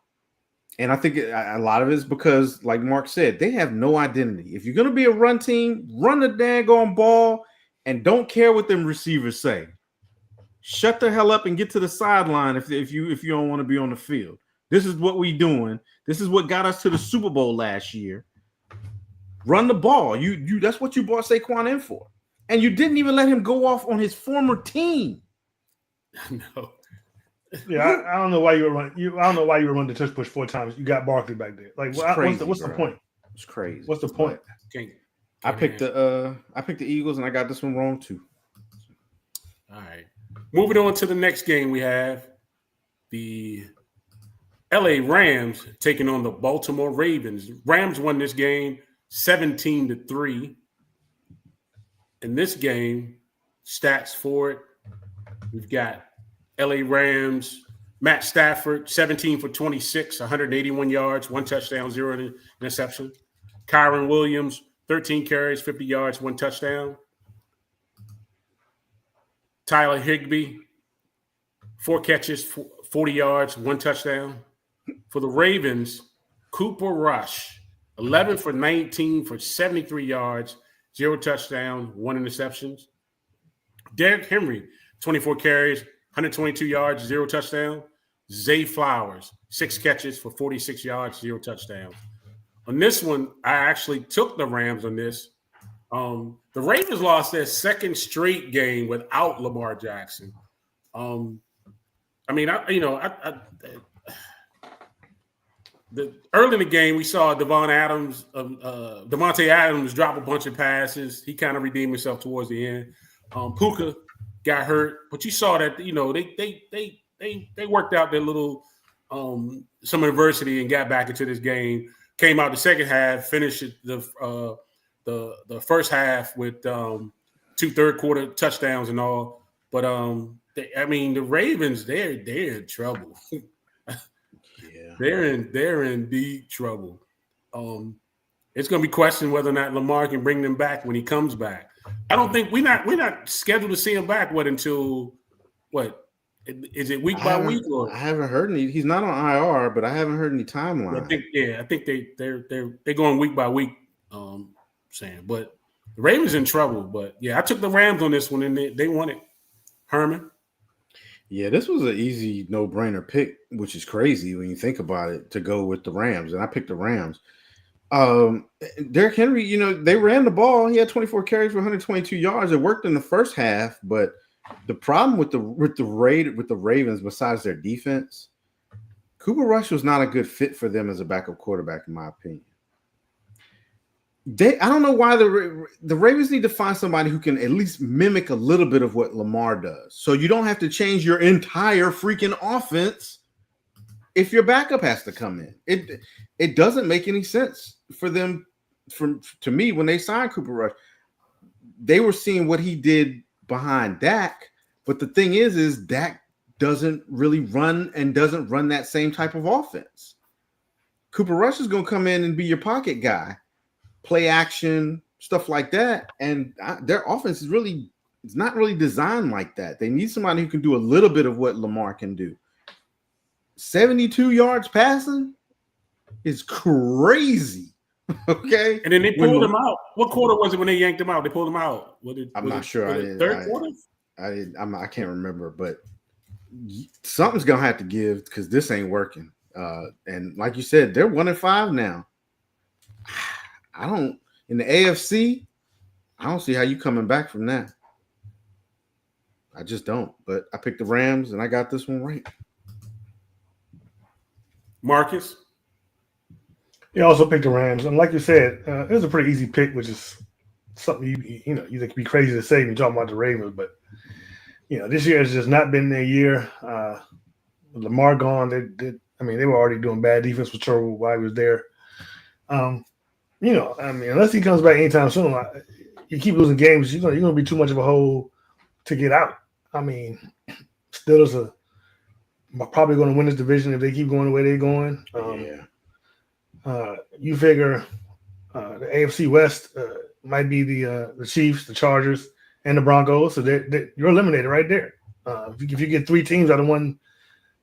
And I think a lot of it is because, like Mark said, they have no identity. If you're going to be a run team, run the daggone ball and don't care what them receivers say. Shut the hell up and get to the sideline if you don't want to be on the field. This is what we doing. This is what got us to the Super Bowl last year. Run the ball. You that's what you brought Saquon in for. And you didn't even let him go off on his former team. No. Yeah, I don't know why you were running. I don't know why you were running the touch push 4 times. You got Barkley back there. Like, what's the point? It's crazy. What's the point? I picked the Eagles, and I got this one wrong too. All right, moving on to the next game, we have the LA Rams taking on the Baltimore Ravens. Rams won this game 17-3. In this game, stats for it, we've got LA Rams, Matt Stafford, 17 for 26, 181 yards, 1 touchdown, 0 interception. Kyron Williams, 13 carries, 50 yards, 1 touchdown. Tyler Higbee, 4 catches, 40 yards, 1 touchdown. For the Ravens, Cooper Rush, 11 for 19 for 73 yards, 0 touchdown, 1 interception. Derrick Henry, 24 carries, 122 yards, 0 touchdown. Zay Flowers, 6 catches for 46 yards, 0 touchdowns. On this one, I actually took the Rams on this. The Ravens lost their second straight game without Lamar Jackson. Early in the game, we saw Devontae Adams drop a bunch of passes. He kind of redeemed himself towards the end. Puka got hurt, but you saw that they worked out their little some adversity and got back into this game. Came out the second half, finished the first half with 2 third-quarter touchdowns and all. But the Ravens, they're in trouble. Yeah, they're in deep trouble. It's going to be questioned whether or not Lamar can bring them back when he comes back. I don't think we're not scheduled to see him back. Until is it week by week? Or I haven't heard any. He's not on IR, but I haven't heard any timeline. I think they're going week by week. Saying, but the Ravens in trouble. But yeah, I took the Rams on this one, and they won it. Herman. Yeah, this was an easy no-brainer pick, which is crazy when you think about it, to go with the Rams, and I picked the Rams. Derrick Henry, they ran the ball. He had 24 carries for 122 yards. It worked in the first half, but the problem with the Ravens, besides their defense, Cooper Rush was not a good fit for them as a backup quarterback, in my opinion. I don't know why the Ravens need to find somebody who can at least mimic a little bit of what Lamar does. So you don't have to change your entire freaking offense if your backup has to come in. It doesn't make any sense for them. To me, when they signed Cooper Rush, they were seeing what he did behind Dak. But the thing is Dak doesn't really run that same type of offense. Cooper Rush is going to come in and be your pocket guy, play action, stuff like that. And their offense is really, it's not really designed like that. They need somebody who can do a little bit of what Lamar can do. 72 yards passing is crazy. Okay. And then they pulled him out. What quarter was it when they yanked him out? They pulled him out. I'm not sure. Third quarter? I can't remember, but something's gonna have to give because this ain't working. And like you said, they're 1-5 now. In the AFC, I don't see how you coming back from that. I just don't. But I picked the Rams and I got this one right. Marcus? You also picked the Rams, and like you said, it was a pretty easy pick, which is something you think could be crazy to say when you're talking about the Ravens. But this year has just not been their year. With Lamar gone, they were already doing bad defense with Trevor while he was there. Unless he comes back anytime soon, you keep losing games, you're going to be too much of a hole to get out. Steelers are probably going to win this division if they keep going the way they're going. You figure the AFC West might be the Chiefs, the Chargers, and the Broncos, so you're eliminated right there. If you get three teams out of one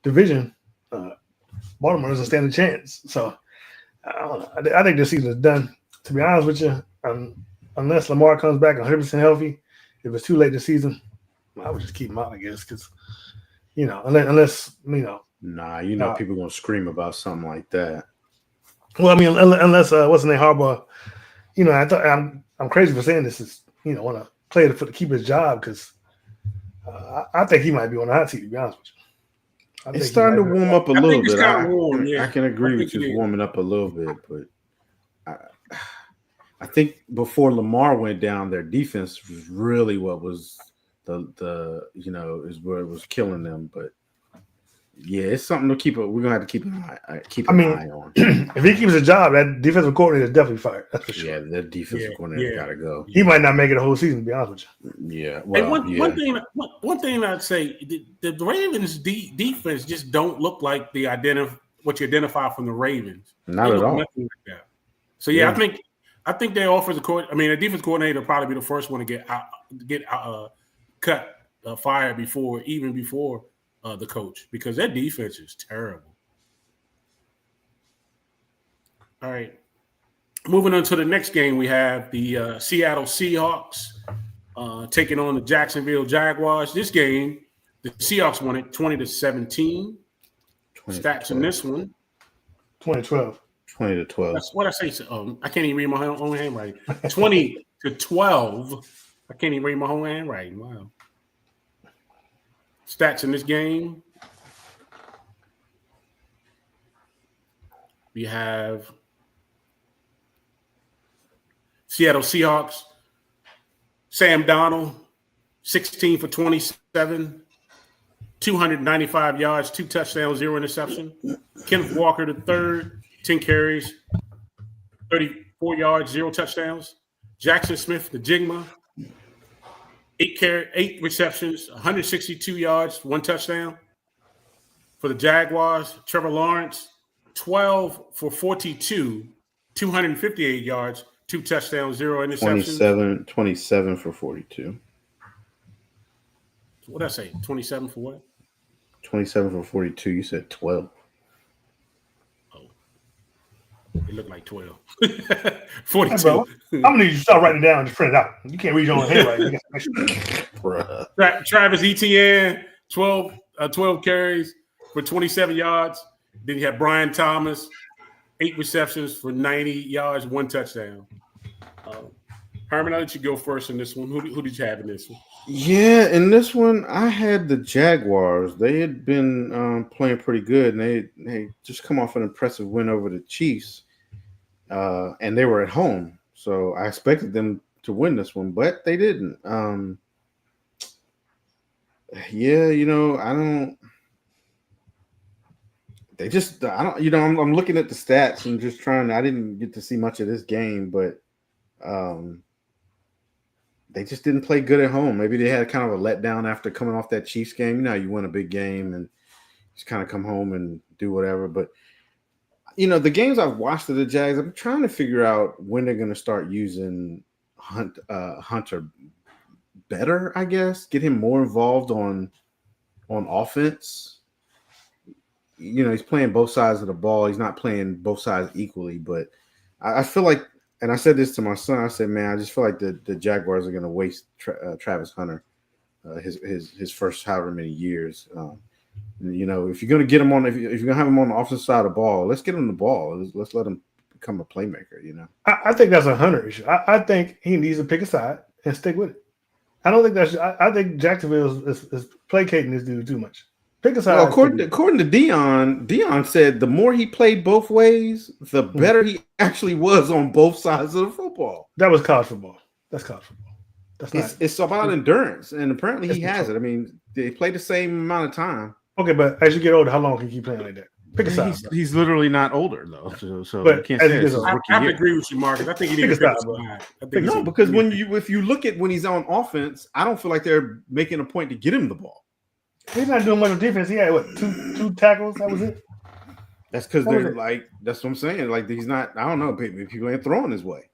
division, Baltimore doesn't stand a chance. So I don't know. I think this season is done. To be honest with you, unless Lamar comes back 100% healthy, if it's too late this season, I would just keep him out, I guess, because unless people are going to scream about something like that. Well, unless what's his name, Harbaugh, I thought I'm crazy for saying this is want to play to keep his job because I think he might be on the hot seat. To be honest with you, it's starting to warm up a little bit. I can agree with you, warming up a little bit, but I think before Lamar went down, their defense was really what was is where it was killing them. But yeah, it's something to keep. We're gonna have to keep an eye on. If he keeps his job, that defensive coordinator is definitely fired. That's for sure. Yeah, that defensive coordinator got to go. He might not make it a whole season. To be honest with you. Yeah. Well, one thing I'd say, the Ravens' defense just don't look like what you identify from the Ravens. Not at all. Nothing like that. So yeah, I think their offensive coordinator. The defense coordinator will probably be the first one to get fired before the coach, because their defense is terrible. All right. Moving on to the next game, we have the Seattle Seahawks taking on the Jacksonville Jaguars. This game, the Seahawks won it 20-17. Stats in this one. 2012. 20-12. That's what I say. I can't even read my own handwriting. 20-12. I can't even read my own handwriting. Wow. Stats in this game. We have Seattle Seahawks. Sam Darnold, 16 for 27, 295 yards, 2 touchdowns, 0 interception. Kenneth Walker III, 10 carries, 34 yards, 0 touchdowns. Jackson Smith, the Jigma, 8 receptions, 162 yards, 1 touchdown. For the Jaguars, Trevor Lawrence, 12 for 42, 258 yards, 2 touchdowns, 0 interceptions. 27 for 42. What did I say? 27 for what? 27 for 42. You said 12. Oh. It looked like 12. 42. Hey, bro, I'm going to need you to start writing it down and just print it out. You can't read your own handwriting. Travis Etienne, 12 carries for 27 yards. Then you have Brian Thomas, 8 receptions for 90 yards, 1 touchdown. Herman, I'll let you go first in this one. Who did you have in this one? Yeah, in this one, I had the Jaguars. They had been playing pretty good, and they just come off an impressive win over the Chiefs, and they were at home. So I expected them to win this one, but they didn't. I'm looking at the stats and just I didn't get to see much of this game, but they just didn't play good at home. Maybe they had kind of a letdown after coming off that Chiefs game. You win a big game and just kind of come home and do whatever. But the games I've watched of the Jags, I'm trying to figure out when they're going to start using Hunter better, I guess. Get him more involved on offense. He's playing both sides of the ball. He's not playing both sides equally, but I feel like, and I said this to my son, I said, man, I just feel like the Jaguars are going to waste Travis Hunter, his first however many years. If you're going to get him on, if you're going to have him on the offensive side of the ball, let's get him the ball. Let's let him become a playmaker, I think that's a Hunter issue. I think he needs to pick a side and stick with it. I don't think I think Jacksonville is placating this dude too much. Pick a side. Well, according to Dion said the more he played both ways, the better he actually was on both sides of the football. That was college football. That's college football. It's about endurance, and apparently he has it. I mean, they play the same amount of time. Okay, but as you get older, how long can you keep playing like that? Pick a side. He's literally not older though, so but you can't say it's his I rookie have to year. agree with you, Marcus. I think he needs to pick a side. No, because if you look at when he's on offense, I don't feel like they're making a point to get him the ball. He's not doing much of defense. He had two tackles. That was it. That's because they're like, that's what I'm saying. Like he's not. I don't know. People ain't throwing his way.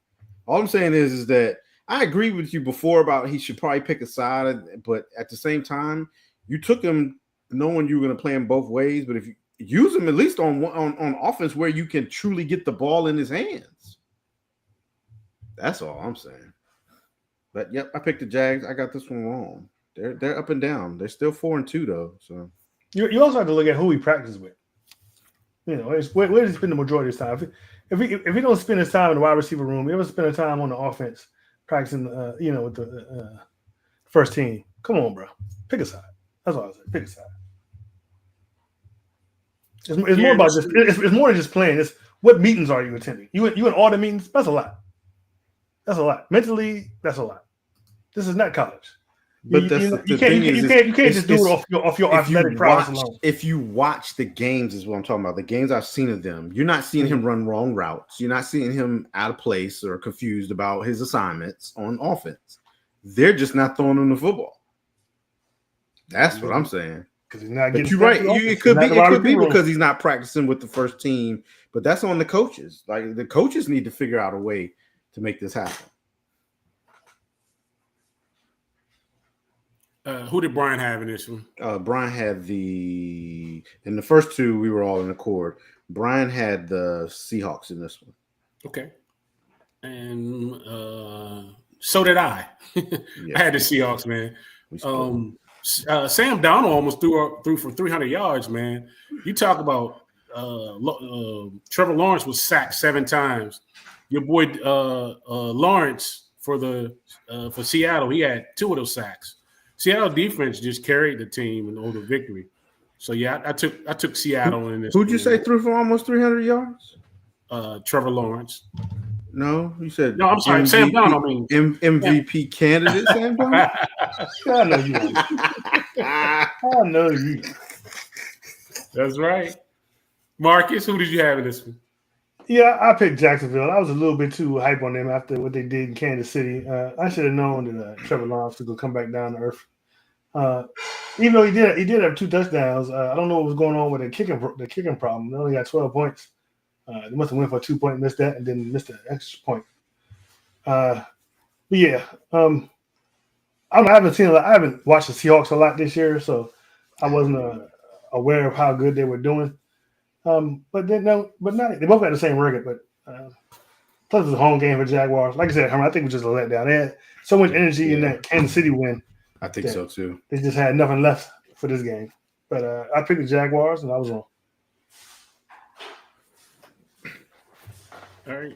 All I'm saying is that I agree with you before about he should probably pick a side, but at the same time, you took him knowing you were going to play him both ways. But if you use him at least on offense where you can truly get the ball in his hands, that's all I'm saying. But yep, I picked the Jags. I got this one wrong. They're up and down. They're still 4-2 though. So you also have to look at who he practices with. Where does he spend the majority of his time? If he don't spend his time in the wide receiver room, he ever spend his time on the offense practicing, with the first team. Come on, bro. Pick a side. That's all I said. Pick a side. It's more about just. It's more than just playing. It's what meetings are you attending? You in all the meetings? That's a lot. That's a lot. Mentally, that's a lot. This is not college. But you can't just do it off your athletic prowess alone. If you watch the games, is what I'm talking about. The games I've seen of them, you're not seeing him run wrong routes. You're not seeing him out of place or confused about his assignments on offense. They're just not throwing him the football. That's what I'm saying. Because he's not but getting. You're right. It could be because he's not practicing with the first team. But that's on the coaches. Like the coaches need to figure out a way to make this happen. Who did Brian have in this one? Brian had in the first two, we were all in accord. Brian had the Seahawks in this one. Okay. And so did I. I had the Seahawks, man. Sam Darnold almost threw for 300 yards, man. You talk about Trevor Lawrence was sacked 7 times. Your boy Lawrence for Seattle, he had 2 of those sacks. Seattle defense just carried the team and over victory. So yeah, I took Seattle in this. Who'd you say threw for almost 300 yards? Trevor Lawrence. No, you said no. I'm sorry, Sam Darnold. I mean MVP candidate Sam Darnold. I know you. I know you. That's right. Marcus, who did you have in this one? Yeah, I picked Jacksonville. I was a little bit too hype on them after what they did in Kansas City. I should have known that Trevor Lawrence was going to come back down to earth. Even though he did have 2 touchdowns, I don't know what was going on with the kicking problem. They only got 12 points. They must have went for a 2-point, missed that, and then missed an extra point. But yeah, I haven't watched the Seahawks a lot this year, so I wasn't aware of how good they were doing. But they both had the same record. But plus it was a home game for Jaguars. Like I said, Herman, I think it was just a letdown. They had so much energy in that Kansas City win. I think so too. They just had nothing left for this game. But I picked the Jaguars, and I was wrong. All right.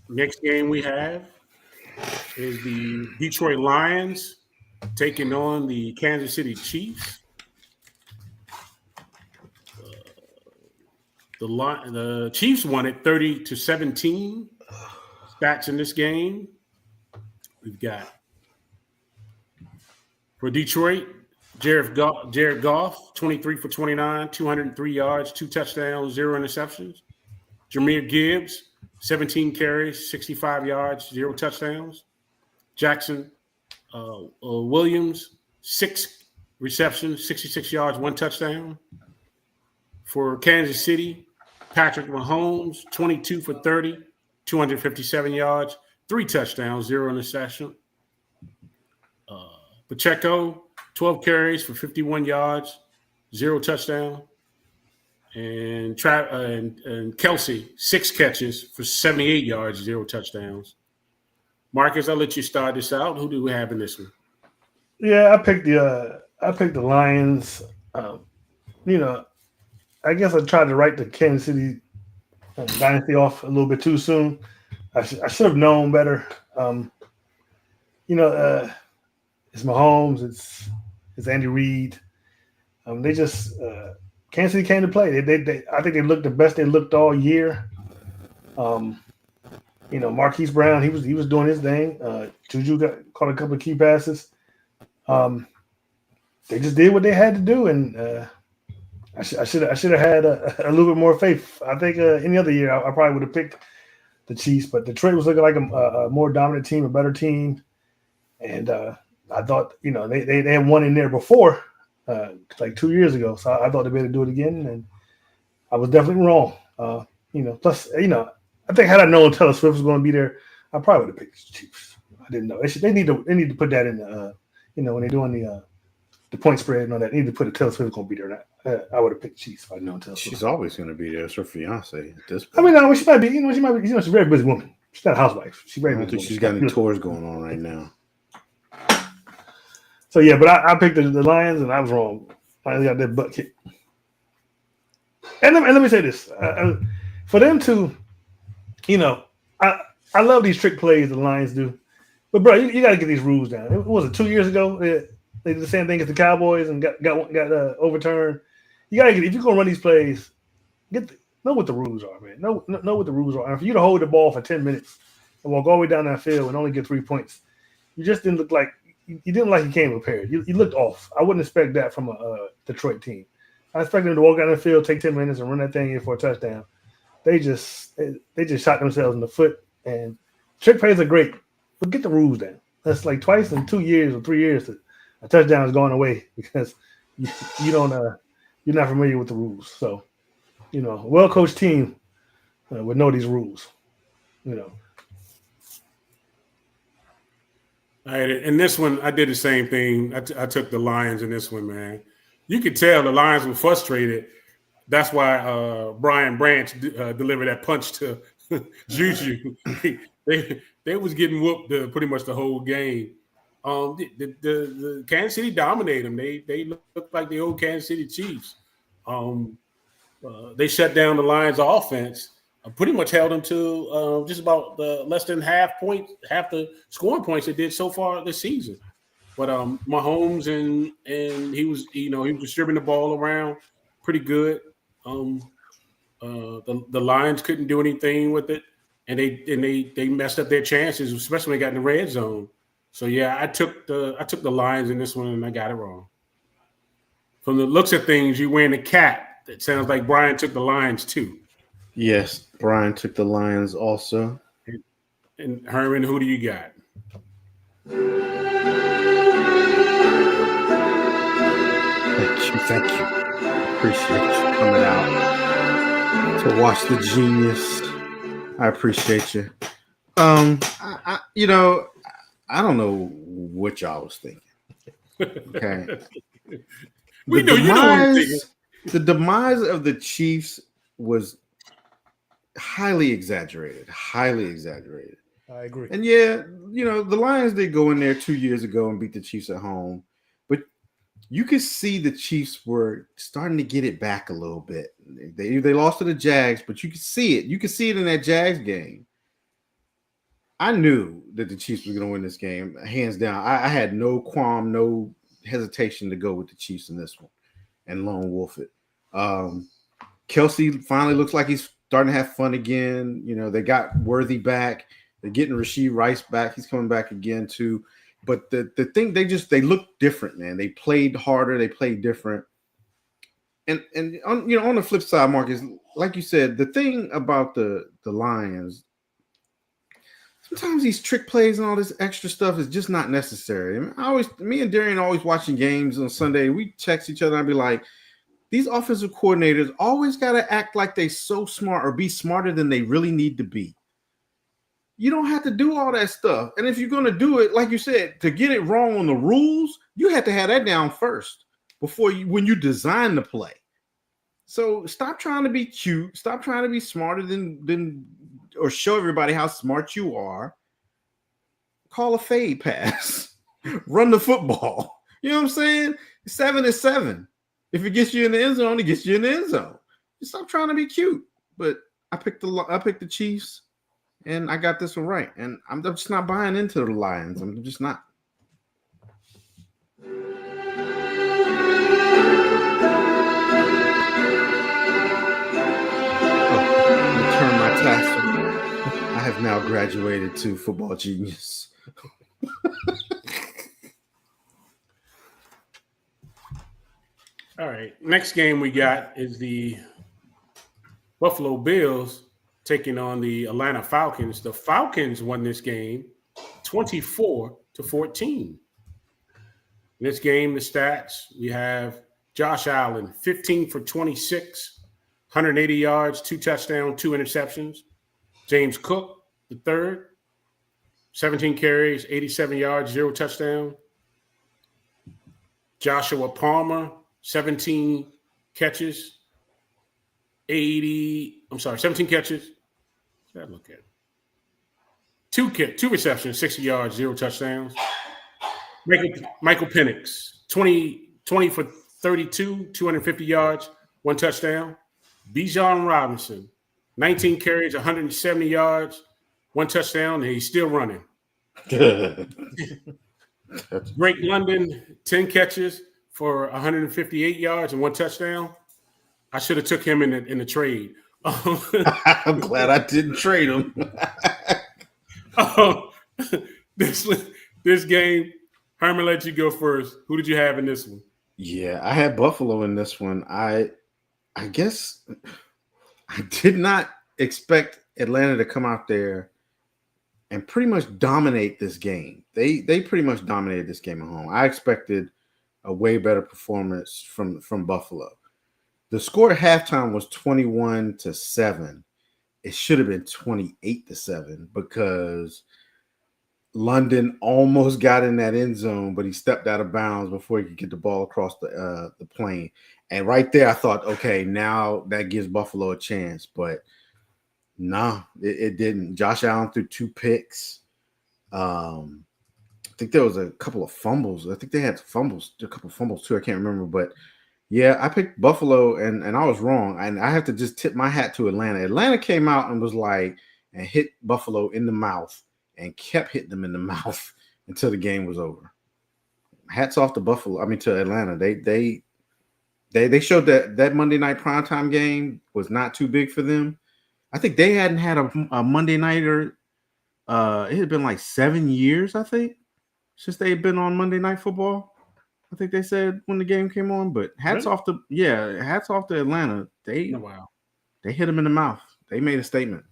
Next game we have is the Detroit Lions taking on the Kansas City Chiefs. The Chiefs won it 30-17. Stats in this game. We've got for Detroit, Jared Goff, 23 for 29, 203 yards, 2 touchdowns, 0 interceptions. Jahmyr Gibbs, 17 carries, 65 yards, 0 touchdowns. Jackson Williams, 6 receptions, 66 yards, 1 touchdown. For Kansas City, Patrick Mahomes, 22 for 30, 257 yards, 3 touchdowns, 0 interception. Pacheco, 12 carries for 51 yards, 0 touchdown. And Kelsey, 6 catches for 78 yards, 0 touchdowns. Marcus, I'll let you start this out. Who do we have in this one? Yeah, I picked the Lions. I guess I tried to write the Kansas City dynasty off a little bit too soon. I should have known better. It's Mahomes. It's Andy Reid. They just Kansas City came to play. They I think they looked the best they looked all year. Marquise Brown, he was doing his thing. Juju caught a couple of key passes. They just did what they had to do, and I should have had a little bit more faith. I think any other year I probably would have picked the Chiefs, but Detroit was looking like a more dominant team, a better team, and I thought they had won in there before, like 2 years ago. So I thought they'd be able to do it again, and I was definitely wrong. Plus I think had I known Taylor Swift was going to be there, I probably would have picked the Chiefs. I didn't know. They need to put that in the when they're doing the point spread and all that. They need to put a Taylor Swift going to be there. I would have picked Chiefs if I'd known Taylor Swift. She's always going to be there. It's her fiance at this point. I mean, no, she might be. She's a very busy woman. She's not a housewife. She's very I don't busy. think she's got any tours going on right now. So yeah, but I picked the Lions and I was wrong. Finally got that butt kick. And let me say this: for them to, I love these trick plays the Lions do, but bro, you got to get these rules down. It was 2 years ago. They did the same thing as the Cowboys and got overturned. You got to get, if you're gonna run these plays, know what the rules are, man. Know what the rules are. And for you to hold the ball for 10 minutes and walk all the way down that field and only get 3 points, you just didn't look like you came prepared. You looked off. I wouldn't expect that from a Detroit team. I expect them to walk down the field, take 10 minutes, and run that thing in for a touchdown. They just shot themselves in the foot. And trick plays are great, but get the rules down. That's like twice in 2 years or 3 years that a touchdown is going away because you don't you're not familiar with the rules. So, a well-coached team would know these rules. All right, in this one, I did the same thing. I took the Lions in this one, man. You could tell the Lions were frustrated. That's why Brian Branch delivered that punch to Juju. They was getting whooped pretty much the whole game. The Kansas City dominated them. They looked like the old Kansas City Chiefs. They shut down the Lions' offense. Pretty much held them to just about less than half the scoring points they did so far this season. But Mahomes and he was distributing the ball around pretty good. The Lions couldn't do anything with it, and they messed up their chances, especially when they got in the red zone. So yeah, I took the Lions in this one, and I got it wrong. From the looks of things, you're wearing a cap. It sounds like Brian took the Lions too. Yes, Brian took the Lions also. And Herman, who do you got? Thank you. Appreciate you coming out to watch the genius. I appreciate you. I don't know what y'all was thinking. Okay. We know you know what I'm thinking. The demise of the Chiefs was highly exaggerated. I agree. And yeah, the Lions did go in there 2 years ago and beat the Chiefs at home, but you could see the Chiefs were starting to get it back a little bit. They lost to the Jags, but you could see it. You could see it in that Jags game. I knew that the Chiefs were going to win this game, hands down. I had no qualm, no hesitation to go with the Chiefs in this one and lone wolf it. Kelsey finally looks like he's starting to have fun again. They got Worthy back. They're getting Rashee Rice back. He's coming back again too. But the thing, they look different, man. They played harder. They played different. And on the flip side, Marcus, like you said, the thing about the Lions, sometimes these trick plays and all this extra stuff is just not necessary. Me and Darian always watching games on Sunday. We text each other and I'd be like, these offensive coordinators always got to act like they so smart or be smarter than they really need to be. You don't have to do all that stuff. And if you're going to do it, like you said, to get it wrong on the rules, you have to have that down first when you design the play. So stop trying to be cute. Stop trying to be smarter than or show everybody how smart you are. Call a fade pass. Run the football. You know what I'm saying? 7 is 7. If it gets you in the end zone, it gets you in the end zone. Just stop trying to be cute. But I picked the Chiefs, and I got this one right. And I'm just not buying into the Lions. I'm just not. Return my tassel. I have now graduated to Football Genius. All right. Next game we got is the Buffalo Bills taking on the Atlanta Falcons. The Falcons won this game 24-14. In this game, the stats, we have Josh Allen, 15 for 26, 180 yards, 2 touchdowns, 2 interceptions. James Cook, the third, 17 carries, 87 yards, 0 touchdown. Joshua Palmer, 17 catches, 17 catches. Let's look at it. 2 receptions, 60 yards, 0 touchdowns. Michael Penix, 20 for 32, 250 yards, 1 touchdown. Bijan Robinson, 19 carries, 170 yards, 1 touchdown, and he's still running. Drake London, 10 catches for 158 yards and 1 touchdown. I should have took him in the trade. I'm glad I didn't trade him. This game, Herman, let you go first. Who did you have in this one? Yeah, I had Buffalo in this one. I guess I did not expect Atlanta to come out there and pretty much dominate this game. They pretty much dominated this game at home. I expected a way better performance from Buffalo. The score at halftime was 21-7. It should have been 28-7 because London almost got in that end zone, but he stepped out of bounds before he could get the ball across the plane. And right there, I thought, okay, now that gives Buffalo a chance. But no, it didn't. Josh Allen threw 2 picks. I think there was a couple of fumbles. I think they had fumbles, a couple of fumbles too. I can't remember, but yeah, I picked Buffalo, and I was wrong. And I have to just tip my hat to Atlanta. Atlanta came out and was like, and hit Buffalo in the mouth and kept hitting them in the mouth until the game was over. Hats off to to Atlanta. They showed that Monday night primetime game was not too big for them. I think they hadn't had a Monday nighter. It had been like 7 years, I think, since they had been on Monday Night Football. I think they said when the game came on, but hats off to Atlanta. They hit them in the mouth. They made a statement.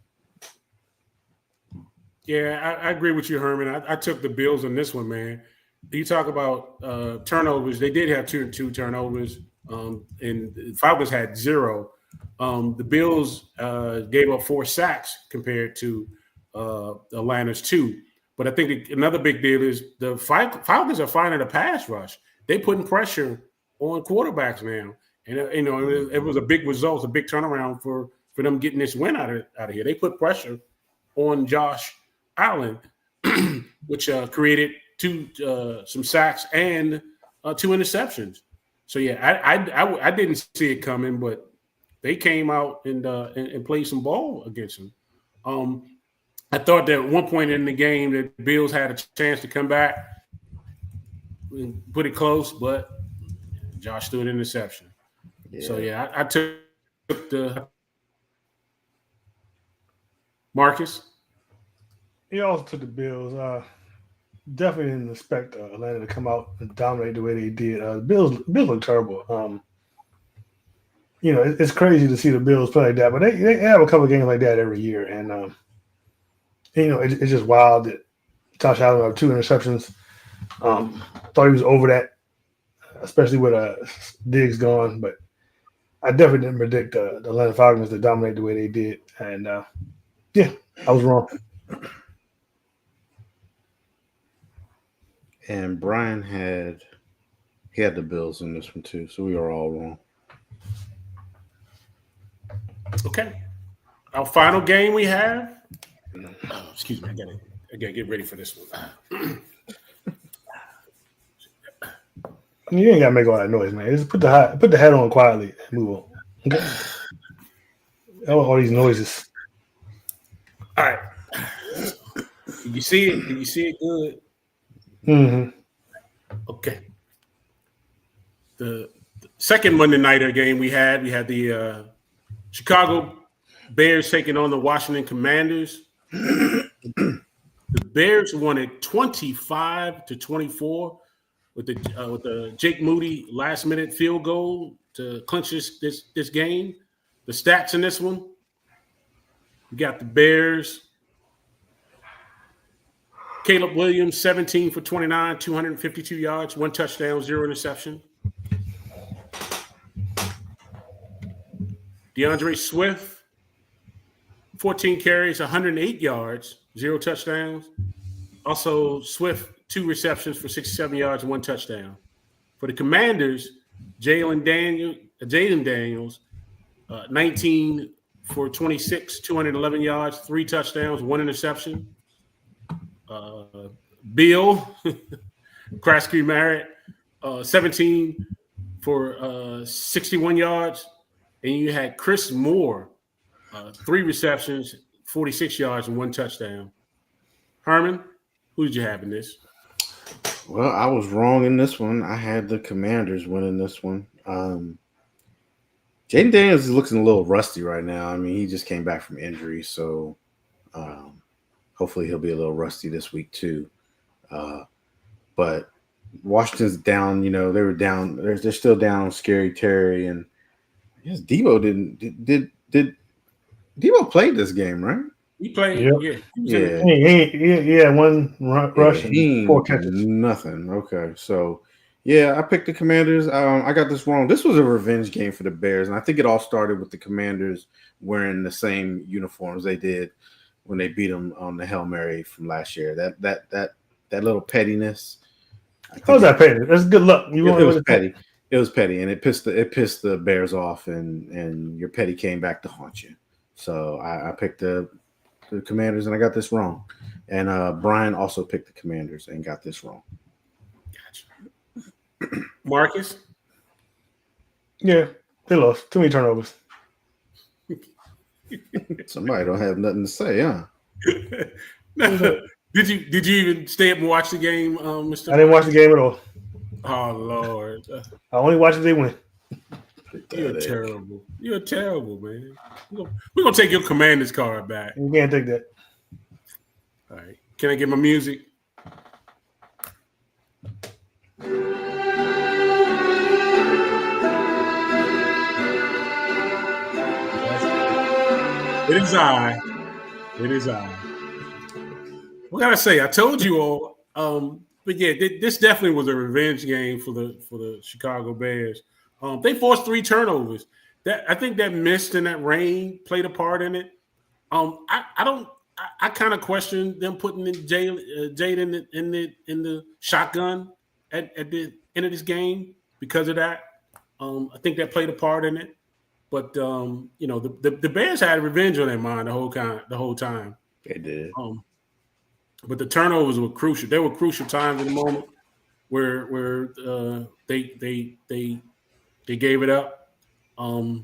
Yeah, I agree with you, Herman. I took the Bills on this one, man. You talk about turnovers. They did have two turnovers, and the Falcons had 0. The Bills gave up 4 sacks compared to Atlanta's 2. But I think another big deal is the Falcons are finding a pass rush. They putting pressure on quarterbacks now, and it was a big result, a big turnaround for them getting this win out of here. They put pressure on Josh Allen, which created some sacks and 2 interceptions. So yeah, I didn't see it coming, but they came out and played some ball against him. I thought that at one point in the game that the Bills had a chance to come back and put it close, but Josh threw an interception. Yeah. So yeah, I took the Marcus. He also took the Bills. Definitely didn't expect Atlanta to come out and dominate the way they did. The Bills look terrible. It's crazy to see the Bills play like that, but they have a couple of games like that every year, and it's just wild that Josh Allen had 2 interceptions. Thought he was over that, especially with Diggs gone, but I definitely didn't predict the Atlanta Falcons to dominate the way they did, and yeah, I was wrong. And Brian had the Bills in this one too, so we are all wrong. Okay. Our final game we have. Oh, excuse me, I gotta get ready for this one. You ain't gotta make all that noise, man. Just put the hat on quietly and move on. Okay. I don't want all these noises. All right. Can you see it? Can you see it good? Mm-hmm. Okay. The second Monday nighter game we had the Chicago Bears taking on the Washington Commanders. The Bears won it 25-24 with the Jake Moody last minute field goal to clinch this game. The stats in this one: we got the Bears. Caleb Williams, 17 for 29, 252 yards, 1 touchdown, 0 interception. DeAndre Swift, 14 carries, 108 yards, 0 touchdowns. Also, Swift, 2 receptions for 67 yards and 1 touchdown. For the Commanders, Jaden Daniels, 19 for 26, 211 yards, 3 touchdowns, 1 interception. Bill Krasky Merritt, 17 for 61 yards. And you had Chris Moore, 3 receptions, 46 yards, and 1 touchdown. Herman, who did you have in this? Well, I was wrong in this one. I had the Commanders winning this one. Jaden Daniels is looking a little rusty right now. I mean, he just came back from injury, so hopefully he'll be a little rusty this week too. But Washington's down. You know, they were down. They're still down. Scary Terry and I guess Debo did Debo played this game, right? He played. Yep. Yeah. He had 1 rush and 4 catches. Nothing. Okay, so yeah, I picked the Commanders. I got this wrong. This was a revenge game for the Bears, and I think it all started with the Commanders wearing the same uniforms they did when they beat them on the Hail Mary from last year. That little pettiness. How was that petty? That's good luck. It was petty. It was petty, and it pissed the Bears off, and your petty came back to haunt you. So I picked the Commanders, and I got this wrong. And Brian also picked the Commanders and got this wrong. Gotcha. Marcus? Yeah, they lost. Too many turnovers. Somebody don't have nothing to say, huh? Did you even stay up and watch the game, Mr. I didn't watch the game at all. Oh Lord! I only watch if they win. You're terrible. You're terrible, man. We're gonna take your Commanders card back. You can't take that. All right. Can I get my music? It is I. It is I. What can I say? I told you all. But yeah, this definitely was a revenge game for the Chicago Bears. They forced 3 turnovers. I think that mist and that rain played a part in it. I kind of question them putting Jaden in the shotgun at the end of this game because of that. I think that played a part in it. But the Bears had revenge on their mind the whole time. They did. But the turnovers were crucial. There were crucial times in the moment where they gave it up. I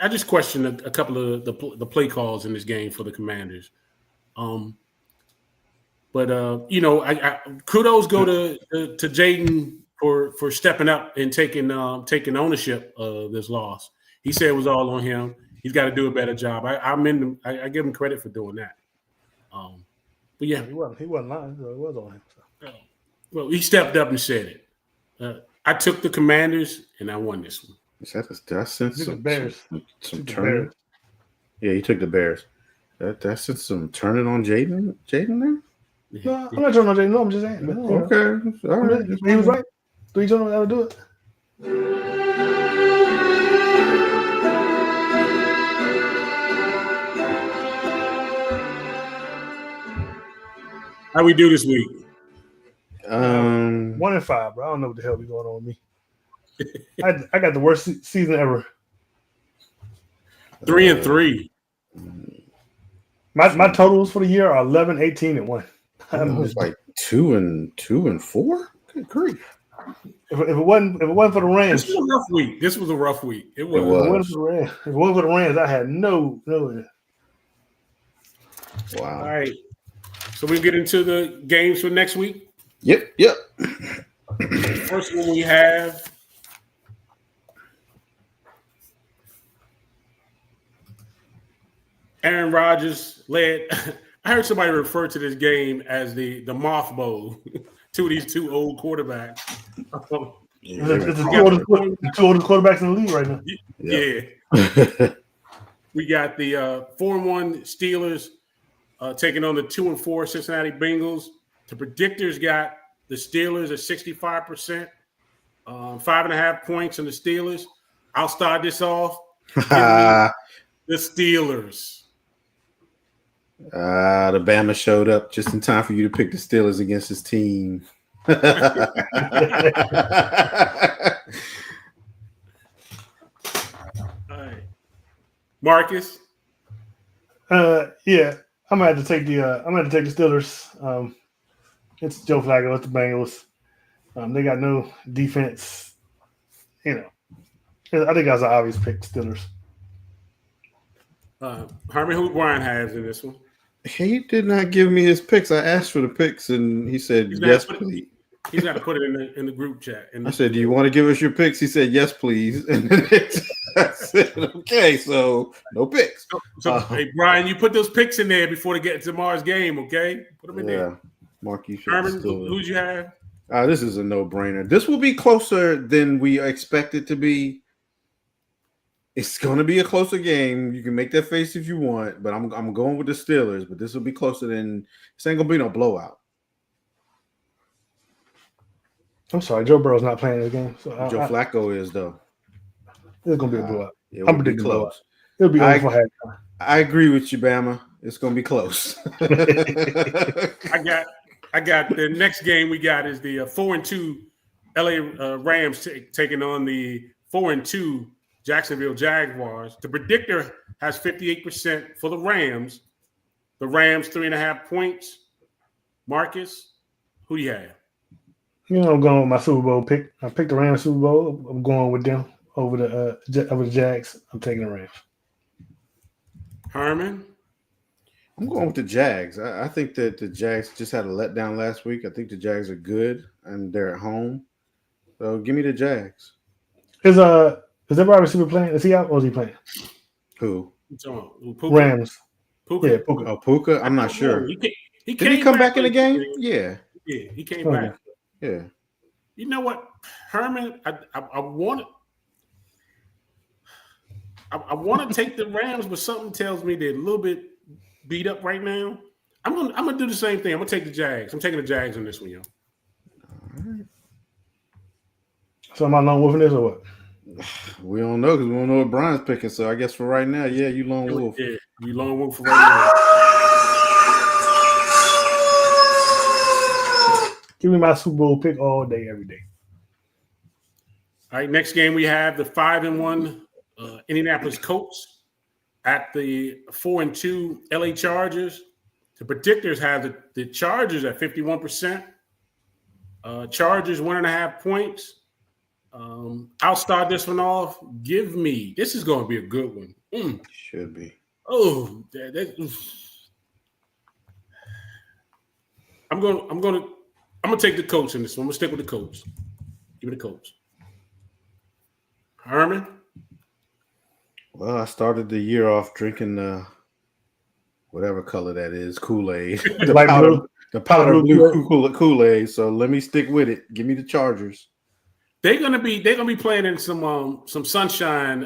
just questioned a couple of the play calls in this game for the Commanders. Kudos go to Jaden for stepping up and taking ownership of this loss. He said it was all on him. He's got to do a better job. I give him credit for doing that. But yeah, he wasn't lying. So it was on him. So. Well, he stepped up and said it. I took the Commanders and I won this one. That's some Bears. Some turning. Yeah, he took the Bears. That's some turning on Jaden there. No, I'm not turning on Jaden. No, I'm just saying. Okay, all right. He was right. 3 turnovers, that would do it. How we do this week? 1-5, bro. I don't know what the hell be going on with me. I got the worst season ever. 3-3. My totals for the year are 11, 18, and 1. It was like 2 and 4. Good grief! If it wasn't for the Rams, This was a rough week. This was a rough week. It was. If it wasn't for the Rams, I had no. Wow. All right. So we get into the games for next week. Yep. First one we have Aaron Rodgers led. I heard somebody refer to this game as the Moth Bowl to these two old quarterbacks. It's the two oldest quarterbacks in the league right now. Yeah. We got the 4-1 Steelers taking on the 2-4 Cincinnati Bengals. The predictors got the Steelers at 65%, 5.5 points on the Steelers. I'll start this off. The Steelers. The Bama showed up just in time for you to pick the Steelers against his team. All right. Marcus. Yeah, I'm gonna have to take the Steelers. It's Joe Flacco. It's the Bengals. They got no defense. I think that's an obvious pick. Steelers. Herman, who Brian has in this one? He did not give me his picks. I asked for the picks, and he said, "Yes, please." He's got to put it in the group chat. I said, "Do you want to give us your picks?" He said, "Yes, please." And then I said, "Okay, so no picks." Hey, Brian, you put those picks in there before they get to tomorrow's game, okay? Put them in there. Mark, you should. Herman, who'd you have? This is a no-brainer. This will be closer than we expect it to be. It's going to be a closer game. You can make that face if you want, but I'm going with the Steelers. But this will be closer than this. Ain't going to be no blowout. I'm sorry, Joe Burrow's not playing the game. So Joe Flacco is though. It's going to be a blowout. I'm predicting close. It'll be over for halftime. I agree with you, Bama. It's going to be close. I got the next game we got is the 4-2 LA Rams taking on the 4-2 Jacksonville Jaguars. The predictor has 58% for the Rams. The Rams 3.5 points. Marcus, who do you have? I'm going with my Super Bowl pick. I picked the Rams Super Bowl. I'm going with them over the Jags. I'm taking the Rams. Herman? I'm going with the Jags. I think that the Jags just had a letdown last week. I think the Jags are good, and they're at home. So give me the Jags. Is that wide receiver playing? Is he out or is he playing? Who? Rams. Puka. Yeah, Puka. Oh, Puka? I'm not sure. Did he come back in the game? Yeah. Yeah, he came back. Yeah. You know what, Herman? I want to take the Rams, but something tells me they're a little bit beat up right now. I'm gonna do the same thing. I'm gonna take the Jags. I'm taking the Jags on this one, yo. All right. So am I lone wolfing this or what? We don't know because we don't know what Brian's picking. So I guess for right now, yeah, you lone wolf. Yeah, you lone wolf for right now. Give me my Super Bowl pick all day, every day. All right, next game we have the 5-1 Indianapolis Colts at the 4-2 LA Chargers. The predictors have the Chargers at 51%. Chargers 1.5 points. I'll start this one off. This is going to be a good one. Should be. Oh, I'm going to take the Colts in this one. I'm going to stick with the Colts. Give me the Colts. Herman? Well, I started the year off drinking whatever color that is, Kool-Aid. the powder blue Kool-Aid. So let me stick with it. Give me the Chargers. They're gonna be playing in some sunshine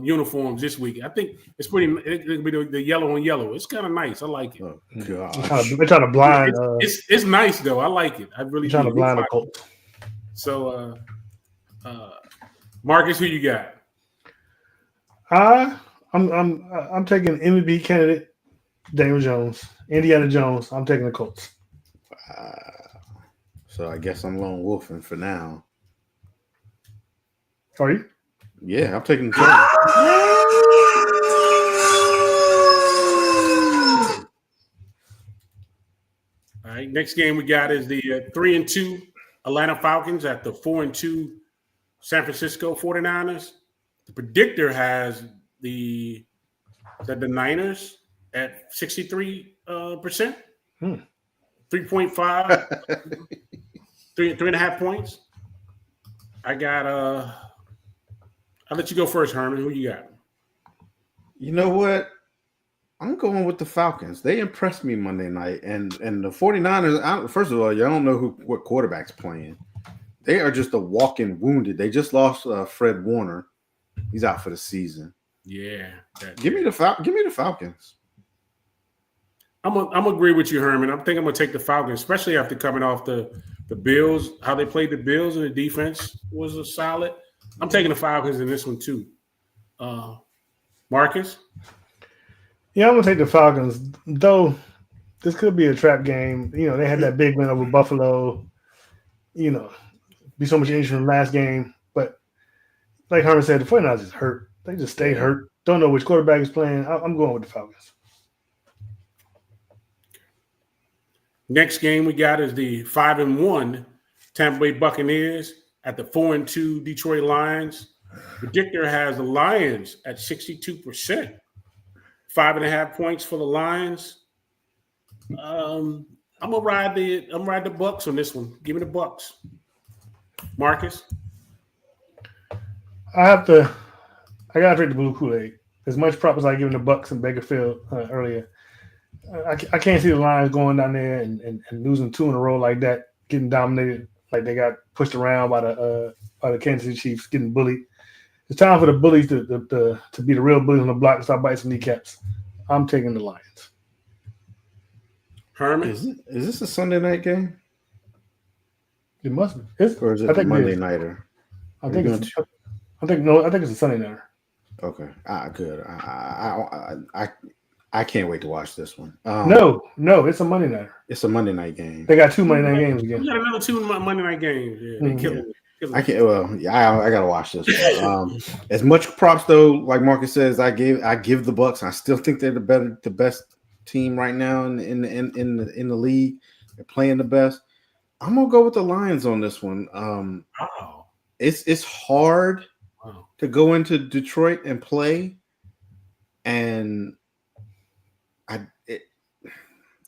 uniforms this week. I think it's pretty. It'll be the yellow on yellow. It's kind of nice. I like it. Oh God! They're trying to blind. It's nice though. I like it. I really trying to blind the Colts. So, Marcus, who you got? I'm taking MVP candidate Daniel Jones, Indiana Jones. I'm taking the Colts. So I guess I'm lone wolfing for now. Are you? Yeah, I'm taking the Chargers. All right, next game we got is the 3-2 Atlanta Falcons at the 4-2 San Francisco 49ers. The predictor has the Niners at 63%, 3.5, 3.5 points. I got I'll let you go first, Herman. Who you got? You know what? I'm going with the Falcons. They impressed me Monday night. And the 49ers, first of all, you don't know what quarterback's playing. They are just a walking wounded. They just lost Fred Warner. He's out for the season. Yeah. Give me the Falcons. I'm gonna agree with you, Herman. I think I'm gonna take the Falcons, especially after coming off the Bills, how they played the Bills, and the defense was a solid. I'm taking the Falcons in this one too. Marcus? Yeah, I'm gonna take the Falcons. Though this could be a trap game. You know, they had that big win over Buffalo. You know, be so much injury from the last game. But like Herman said, the 49ers is hurt. They just stay hurt. Don't know which quarterback is playing. I'm going with the Falcons. Next game we got is the 5-1 Tampa Bay Buccaneers at the 4-2 Detroit Lions. Predictor has the Lions at 62%. 5.5 points for the Lions. I'm gonna ride the Bucks on this one. Give me the Bucks. Marcus? I gotta drink the blue Kool-Aid. As much prop as I given the Bucks and Baker Field earlier. I can't see the Lions going down there and losing 2 in a row like that, getting dominated, like they got pushed around by the Kansas City Chiefs, getting bullied. It's time for the bullies to be the real bullies on the block and start biting some kneecaps. I'm taking the Lions. Herman? Is this a Sunday night game? It must be. Or is it a Monday nighter? I think it's a Sunday nighter. Okay. Good. I can't wait to watch this one. No, it's a Monday nighter. It's a Monday night game. They got 2 Monday night games again. We got another 2 Monday night games. Yeah, they killing it. I can't. Well, yeah, I gotta watch this one. As much props though, like Marcus says, I give the Bucks. I still think they're the best team right now in the league. They're playing the best. I'm gonna go with the Lions on this one. Wow. It's hard to go into Detroit and play, and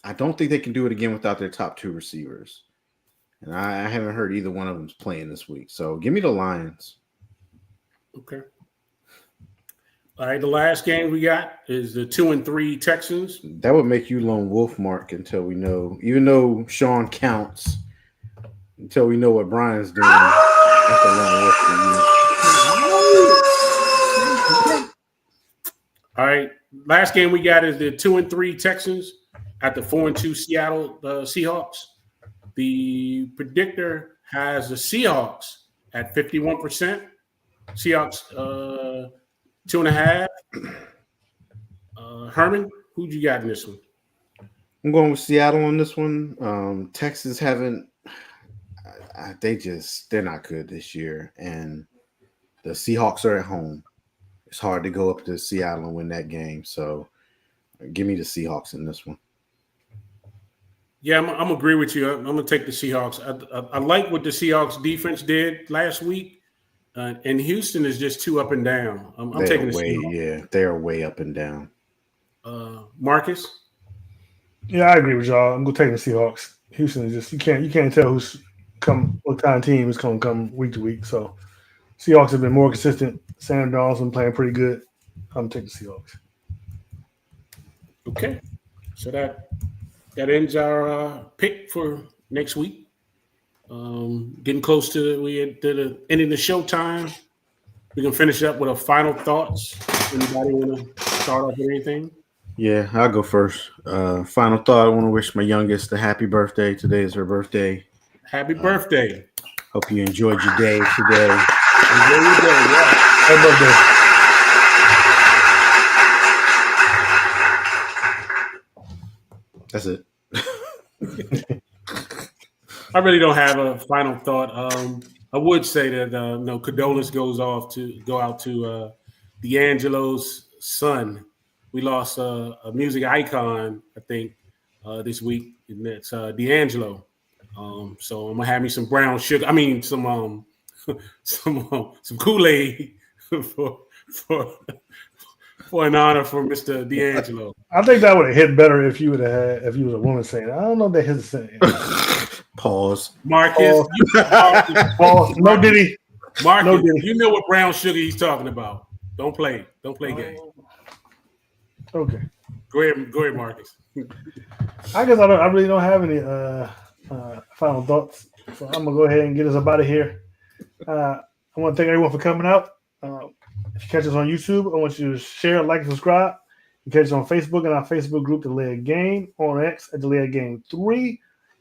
I don't think they can do it again without their top 2 receivers. And I haven't heard either one of them's playing this week. So give me the Lions. Okay. All right. The last game we got is the 2-3 Texans. That would make you lone wolf, Mark, until we know. Even though Sean counts, until we know what Brian's doing. That's a lone wolf for you. All right. Last game we got is the 2-3 Texans at the 4-2 Seattle Seahawks. The predictor has the Seahawks at 51%. Seahawks 2.5. Herman, who'd you got in this one? I'm going with Seattle on this one. Texas haven't. They're not good this year, and the Seahawks are at home. It's hard to go up to Seattle and win that game. So, give me the Seahawks in this one. Yeah, I'm agree with you. I'm gonna take the Seahawks. I like what the Seahawks defense did last week, and Houston is just too up and down. I'm taking the Seahawks. Yeah, they are way up and down. Marcus? Yeah, I agree with y'all. I'm gonna take the Seahawks. Houston is just you can't tell what kind of team is gonna come week to week. So Seahawks have been more consistent. Sam Donaldson playing pretty good. I'm taking the Seahawks. Okay, so that ends our pick for next week. Getting close to the ending the show time. We can finish up with a final thoughts. Anybody want to start off with anything? Yeah, I'll go first. Final thought. I want to wish my youngest a happy birthday. Today is her birthday. Happy birthday. Hope you enjoyed your day today. Enjoy your day. Yeah. Happy birthday. That's it. I really don't have a final thought. I would say that condolence go out to D'Angelo's son. We lost a music icon, I think, this week, and that's D'Angelo. So I'm gonna have me some brown sugar. I mean, some some Kool-Aid for an honor for Mr. D'Angelo. I think that would have hit better if you would have had if you was a woman saying, I don't know if that hits the same. Pause. Marcus, Pause. No Diddy. Marcus, No Diddy. you know what brown sugar he's talking about. Don't play games. Okay. Go ahead, Marcus. I guess I really don't have any final thoughts. So I'm gonna go ahead and get us up out of here. I want to thank everyone for coming out. If you catch us on YouTube, I want you to share, like, and subscribe. You can catch us on Facebook and our Facebook group, The Layered Game, on X at The Layered Game 3,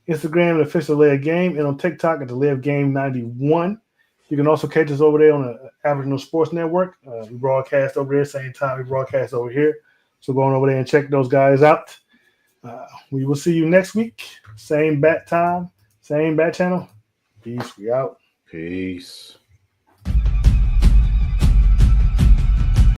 Instagram, The Official Layered Game, and on TikTok at The Layered Game 91. You can also catch us over there on the Aboriginal Sports Network. We broadcast over there, same time we broadcast over here. So go on over there and check those guys out. We will see you next week. Same bat time, same bat channel. Peace. We out. Peace.